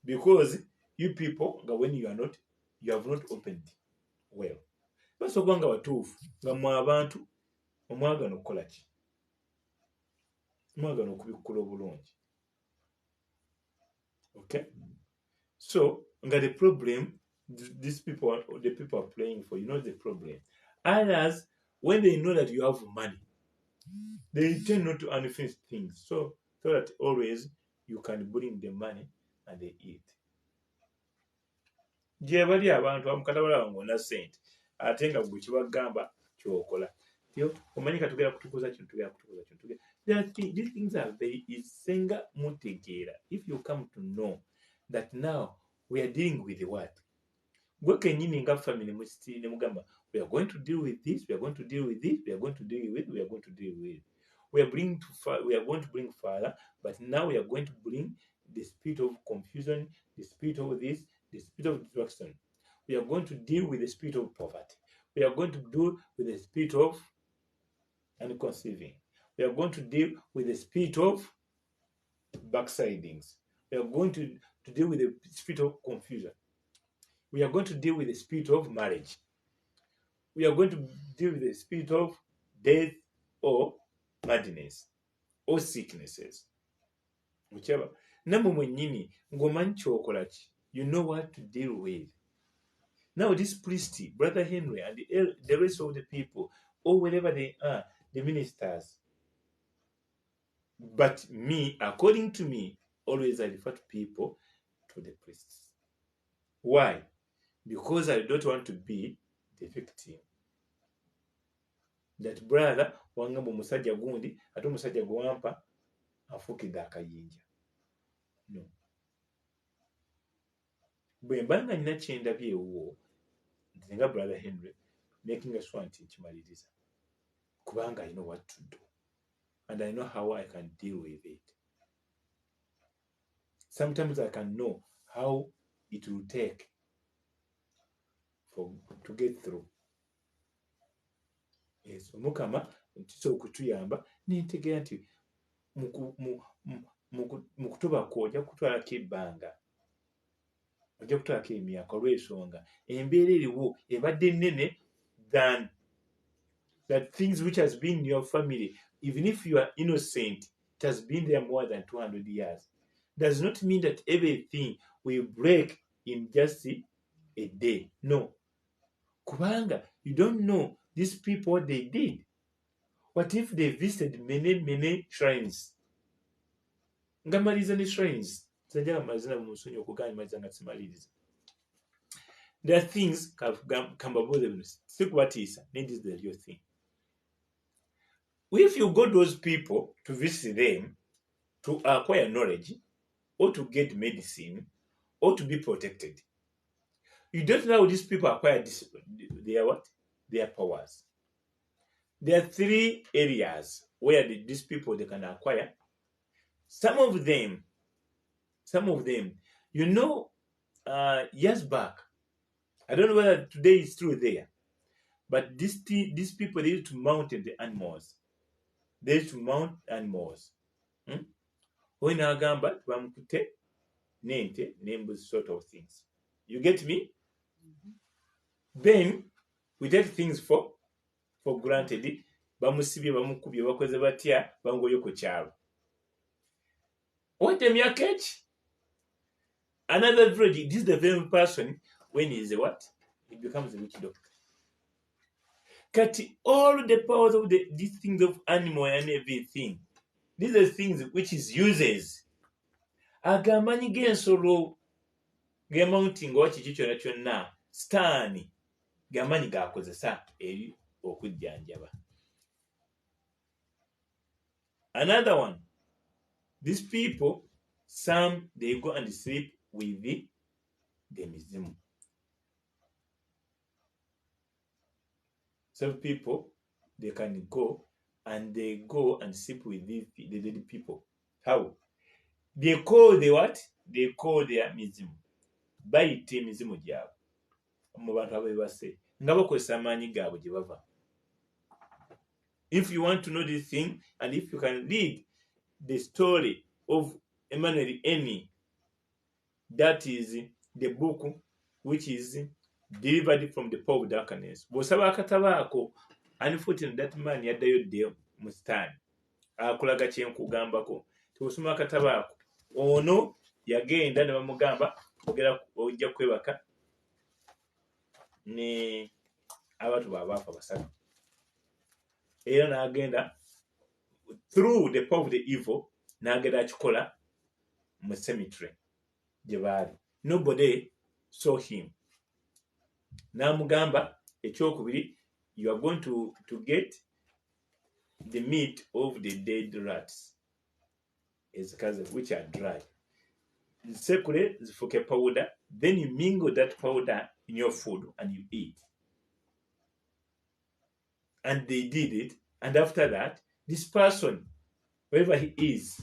because you people when you have not opened well, basooka nga batuufu nga mwe abantu omwagano okukola ki, omwagano okubikkula obulungi. Okay, so nga the problem the people are praying for, the problem. Others, when they know that you have money, they tend not to unfinish things, so that always you can bring the money and they eat. Gye bali abantu bamukatabala ng'ona ssente ate nga gwe kibagamba kyokola. Omanyi katugera kutukuza kino tugera kutukuza kino. These things are very senga mutegeera. If you come to know that now we are dealing with what? Gwe kennyini nga family musiti ne mugamba we are going to deal with this, we are going to deal with this, we are going to deal with, we are going to deal with. We are going to bring Father, but now we are going to bring the spirit of confusion, the spirit of this, the spirit of destruction. We are going to deal with the spirit of poverty. We are going to deal with the spirit of unconceiving. We are going to deal with the spirit of backslidings. We are going to deal with the spirit of confusion. We are going to deal with the spirit of marriage. We are going to deal with the spirit of death or madness or sicknesses. Whichever. Namwe mwennyini ng'omanyi kyokola ki. You know what to deal with. Now this priest, Brother Henry, and the rest of the people, or wherever they are, the ministers. But me, according to me, always I refer to people to the priests. Why? Because I don't want to be the victim. That brother wangamba omusajja gundi ate omusajja gwe wampa afuukidde akayinja. No. bwe mba nga nina kyendabyewo nze nga brother Henry making sure nti nkimaliriza kubanga I know what to do and I know how I can deal with it. Sometimes I can know how it will take to get through. Yes, Mukama ntiso okutuyamba nintegeera nti mu kutubako ojja kutwalako ebbanga, ojja kutwalako emyaka olw'ensonga embeera eriwo ebadde nnene than that things which has been in your family, even if you are innocent, it has been there more than 200 years. Does not mean that everything will break in just a day. No. Kubanga, you don't know these people what they did. What if they visited many shrines? Ngamaliza ni shrines. There are things kambaboze sikubatisa. This is the real thing. If you go to those people to visit them, to acquire knowledge, or to get medicine, or to be protected, you don't know how these people acquire their powers. There are 3 areas where these people they can acquire. Some of them, years back, I don't know whether today is true there, but these people, they used to mount the animals. They used to mount animals. When agamba bamukute nente nembuzi sort of things. You get me? Then we take things for granted. Bamusibye bamukubye bakoze batya bangoyo ku kyalo. What emyaka eki? Another village, this is the very person when he is what? He becomes a witch doctor. Kati all the powers of these things of animal and everything, these are things which is uses. Agamanyi g'ensolo gemounting wa kiki kyonna kyonna sitaani gamanyi gakozesa eri okujjanjaba. Another one, these people, some they go and sleep with the mizimu. Some people they can go and sleep with the dead people. How? They call the what? They call their mizimu. Bayita emizimu gyabwe mu bantu abebase nga bakozesa amaanyi gaabwe gye bava. If you want to know this thing, and if you can read the story of Emmanuel Eni, that is the book which is delivered from the power of darkness. Bw'osaba akatabo ako, unfortunately that man yaddayo dde mu sitaani akulaga kyenkugambako. Tebw'osoma akatabo ako, ono yagenda ne bamugamba ojja kwebaka ne abantu baabafa basatu. Era n'agenda through the power of the evil, n'agenda akikola mu cemetery gye baali. Nobody saw him. N'amugamba ekyokubiri, you are going to get the meat of the dead rats which are dry. Sekule zifuke powder, then you mingle that powder in your food and you eat. And they did it, and after that, this person, wherever he is,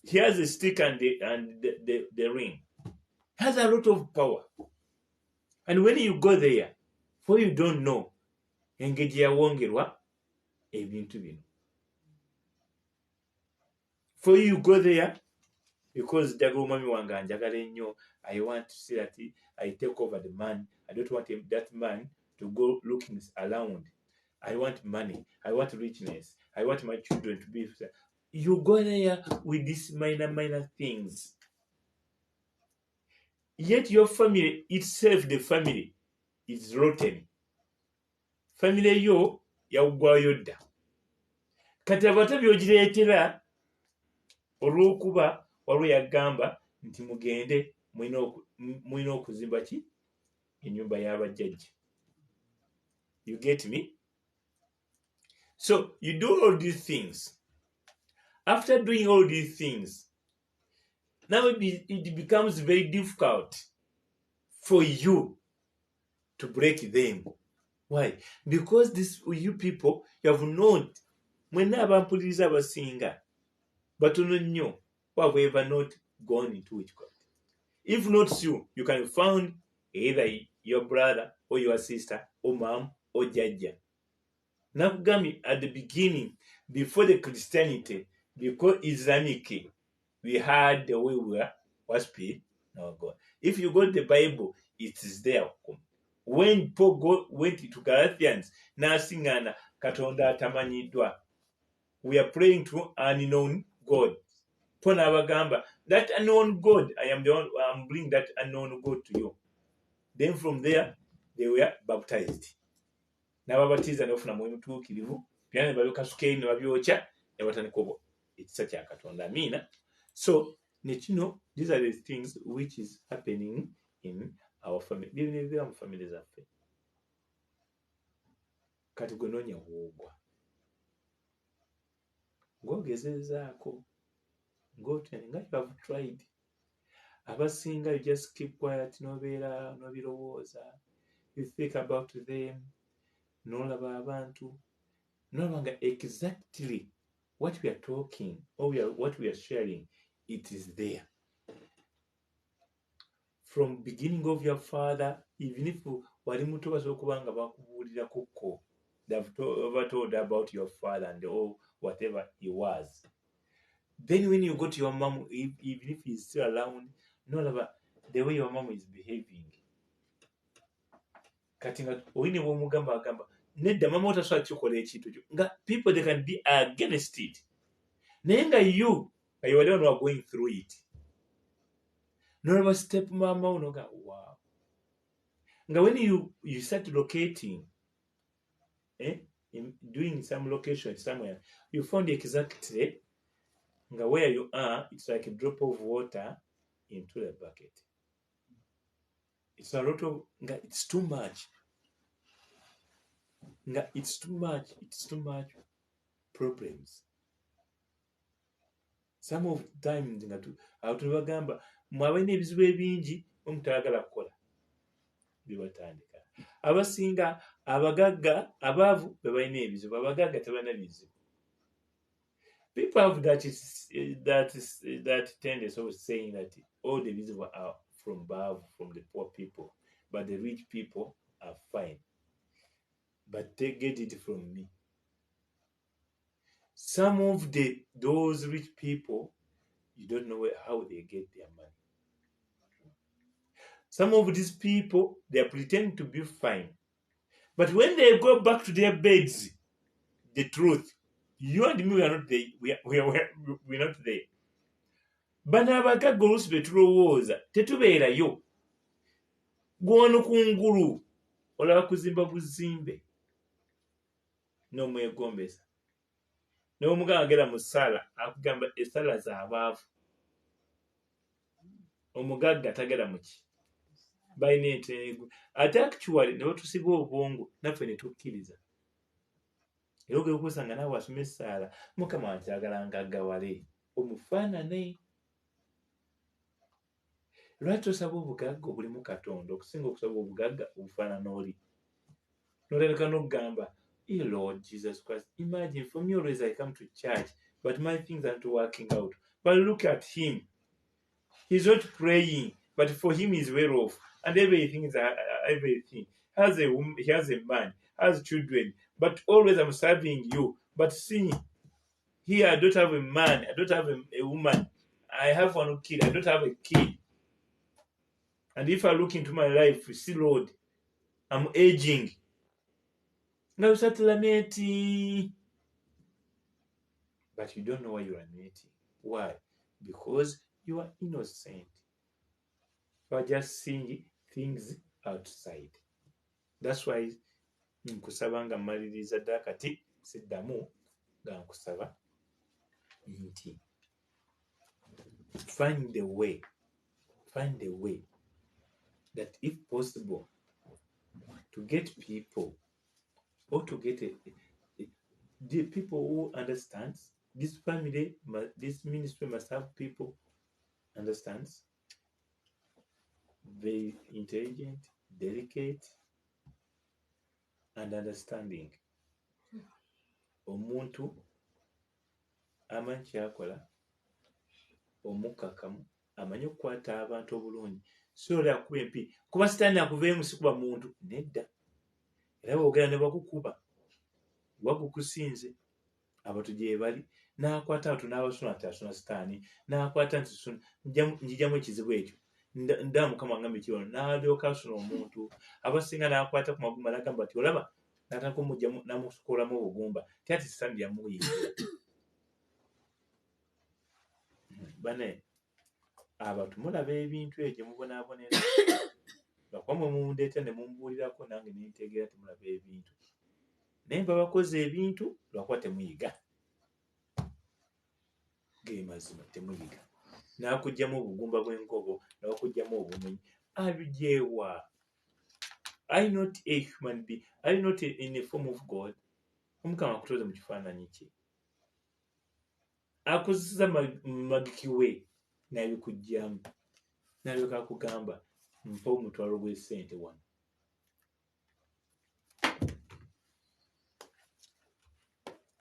he has a stick and the ring. Has a lot of power. And when you go there, for you don't know, engeri yawongerwa ebintu bino. For you go there, because Jago Mami Wanga njagala ennyo, I want to see that I take over the man. I don't want that man to go looking around. I want money. I want richness. I want my children to be. You go there with these minor things. Yet your family itself, the family, is rotten. Family yo yawugwayo dda. Kati abata byogireetera olw'okuba waliwo yagamba nti mugende mulina okuzimba ki? Ennyumba y'abajjajja. You get me? So you do all these things. After doing all these things, Now it becomes very difficult for you to break them. Why? Because you people, you have not, mwena abampuliriza abasinga batono nnyo who have ever not gone into witchcraft. If not you, you can find either your brother or your sister or mom or jajja. Nakugambye at the beginning, before the Christianity, because Islamic, we had the way we were worshiping our God. If you got the Bible, it is there. When Paul went to Galatians, nasingana katonda atamanyidwa, we are praying to an unknown God. Paul abagamba, that unknown God, I'm bringing that unknown God to you. Then from there, they were baptized. N'ababatiza n'ofuna mwoyo mutuukirivu byonna ne babikasuka eri ne babyokya ne batandika ekisa kya Katonda. Amiina. So ne kino, these are the things which is happening in our family. Bino ebibeera mu family zaffe. Kati gwe noonya woogwa. Ng'ogezezaako. Ng'otya nga you have tried. Abasinga you just keep quiet n'obeera n'obirowooza. You think about them. N'olaba abantu. N'olaba exactly what we are talking or what we are sharing, it is there. From beginning of your father, even if wali muto basobola okuba nga bakubuulira kuko, they have ever told about your father and all whatever he was. Then when you go to your mom, even if he's still around, n'olaba the way your mom is behaving. Kati nga oyine bw'omugamba agamba nedda mama otasobola kikola ekintu kyo nga people they can be against it. Naye nga you wali wano are going through it. N'olaba step mama onoga wow. Nga when you start locating, doing some location somewhere, you found exactly nga where you are, it's like a drop of water into the bucket. It's a lot of nga it's too much. Nga it's too much problems. Some of the times nga tubagamba mwabalina ebizibu ebingi omutayagala kukola bibatandika. Abasinga abagagga abaavu bebalina ebizibu, abagagga tebalina bizibu. People have that tendency of saying that all the bizibu are from above, from the poor people, but the rich people are fine. But they get it from me. Some of those rich people, you don't know how they get their money. Some of these people, they are pretending to be fine. But when they go back to their beds, the truth, you and me, we are not there. We're not there. Bano abagagga oluusi be tulowooza tetubeerayo. Gw'ono ku ngulu olaba kuzimba buzimbe n'omwegombesa. N'omuganga agenda mu ssala akugamba essala z'abaavu. Omugagga tagenda mu ki? Balina enteego. Ate actually ne batusiba obwongo naffe ne tukkiriza. Era ogenda okusanga naawe asoma essaala Mukama wankyagala ngaggawale omufaanane. Lwaki tosaba obugagga obulimu Katonda okusinga okusaba obugagga obufaanana oli? N'otandika n'okugamba, Lord Jesus Christ, imagine for me always I come to church, but my things aren't working out. But look at him. He's not praying, but for him he's well off. And everything is everything. He has a man, has children, but always I'm serving you. But see, here I don't have a man, I don't have a woman. I have one kid, I don't have a kid. And if I look into my life, you see, Lord, I'm aging. Now you start lamenting. But you don't know why you are lamenting. Why? Because you are innocent. You are just seeing things outside. That's why nkusaba nga mmaliriza dda kati siddamu nga nkusaba nti find a way that if possible to get people or to get the people who understands this family, this ministry must have people understands, very intelligent, delicate, and understanding. Omuntu amanyi kyakola, omukkakkamu, amanyi okukwata abantu obulungi, si oli akuba empi kuba sitaani akuveemu si kuba muntu nedda. Era boogera ne bakukuba wagukusinze abantu gye bali n'akwata abantu n'abasuna nti asuna sitaani, n'akwata nti njijamu ekizibu ekyo ndaba mukama ngambe kibono, n'alyoka asuna omuntu abasinga n'akwata ku magumba n'agamba nti olaba n'atandika omugjamu n'amusukolamu obugumba ti ati sitaani yamuyingira. Bane abantu mulaba ebintu egyo mubonaabonera lwakuba mwe mundeeta ne mumbuulirako nange nentegeera temulaba ebintu naye mba bakoze ebintu lwakuba temuyiga. Ge mazima temuyiga. N'akugjamu obugumba bw'enkobo n'akugjamu obumenyi abijeewa. Are you not a human being? Are you not in the form of God? Omukama akutoze mu kifaananyi kye. Akozesa magiki we n'abikugjamu n'alyoka akugamba mpa omutwalo gw'essente wano.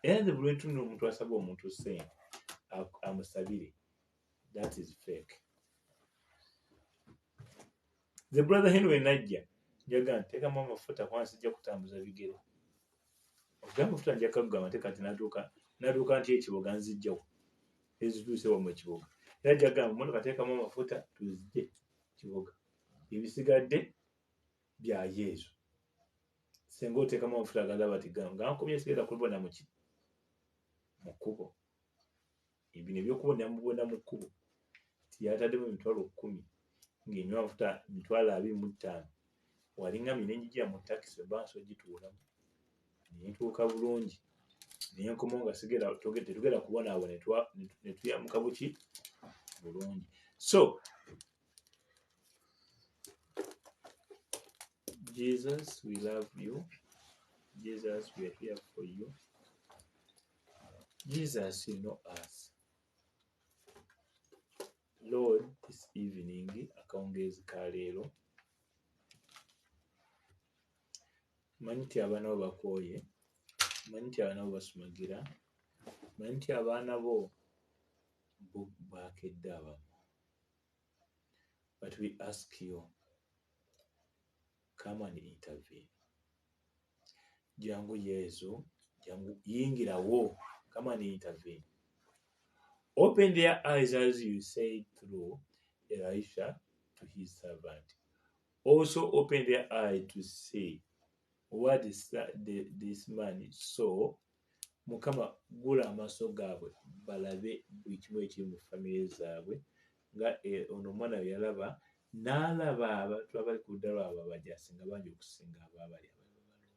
Era nze buli lwentunula omuntu asaba omuntu ssente amusabire, that is fake. The brother Henry najja njaga nteekamu amafuta kubanga sijja kutambuza bigere. Okuga amafuta nja kagamba nte kati n'adduuka nti ekiboga nzijjawo ezituuse wa mu kiboga. Era ajja gamba mmotoka teekamu amafuta tuzijje kiboga. Ebisigadde bya Yesu. Senga oteekamu amafuta aganda bati gano gankubye sigenda kubona mu kkubo. Ebyo ebyokubona mubona mu kkubo tiyataddemu emitwalo 10 ng'enywa amafuta 25 walingamye nenjigira mu takisi banso gituulamu nentuuka bulungi nenkomo nga tetugenda kubonaabona ne tuyamuka buki bulungi. So Jesus, we love you. Jesus, we are here for you. Jesus, you know us. Lord, this evening, akawungezi ka leero, manyi nti abaana bo bakooye, manyi nti abaana bo basumagira, manyi nti abaana bo baakedde abamu. But we ask you, come and intervene. Jangu Yesu, jangu yingirawo, come and intervene. Open their eyes as you said through Elisha to his servant. Also open their eyes to see what this man saw. Mukama gula amaaso gaabwe balabe buli kimu ekiri mu famire zaabwe nga ono omwana we yalaba n'alaba abantu abali ku ludda lwabwe abajasi nga bangi okusinga abaabali abalumbi.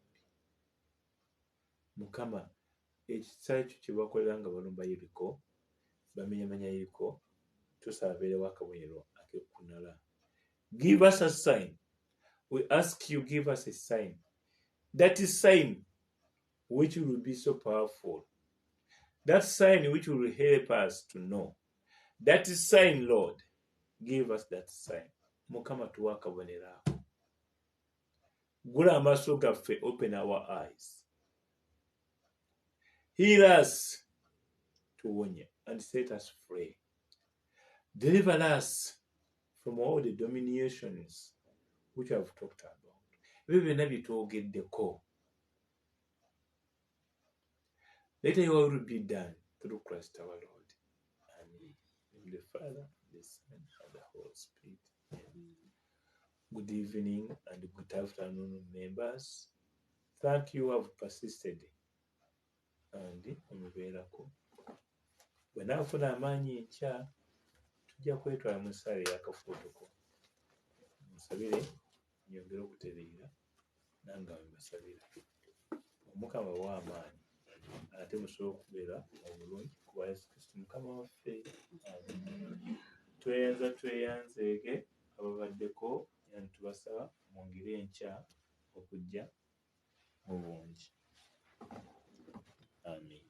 Mukama ekisa ekyo kye bakolera nga balumba Yeriko, bamenyamenya Yeriko, tusaba beerewo akabonero ak'ekkunala. Give us a sign. We ask you, give us a sign. That is sign which will be so powerful. That sign which will help us to know. That is sign, Lord. Give us that sign. Mukama tuwa akabonero ako. Gula amaaso gaffe, open our eyes. Heal us, tuwonye, and set us free. Deliver us from all the dominations which I have talked about. Ebyo byonna byetwogeddeko. Let your will be done through Christ our Lord. Amen. In the Father, the Son, and the Holy Spirit. Amen. Good evening and good afternoon, members. Thank you have persisted. And omubeerako. Bwe naafuna amaanyi enkya tujja kwetwala mu ssaala ey'akafuutuko. Musabire nyongere okutereera nange mbasabira. Omukama w'amaanyi ate musobole okubeera obulungi kuba Yesu Kristo Mukama waffe. Tweyanzeege ababaddeko era tubasaba mwongere enkya okujja mu bungi. Amen.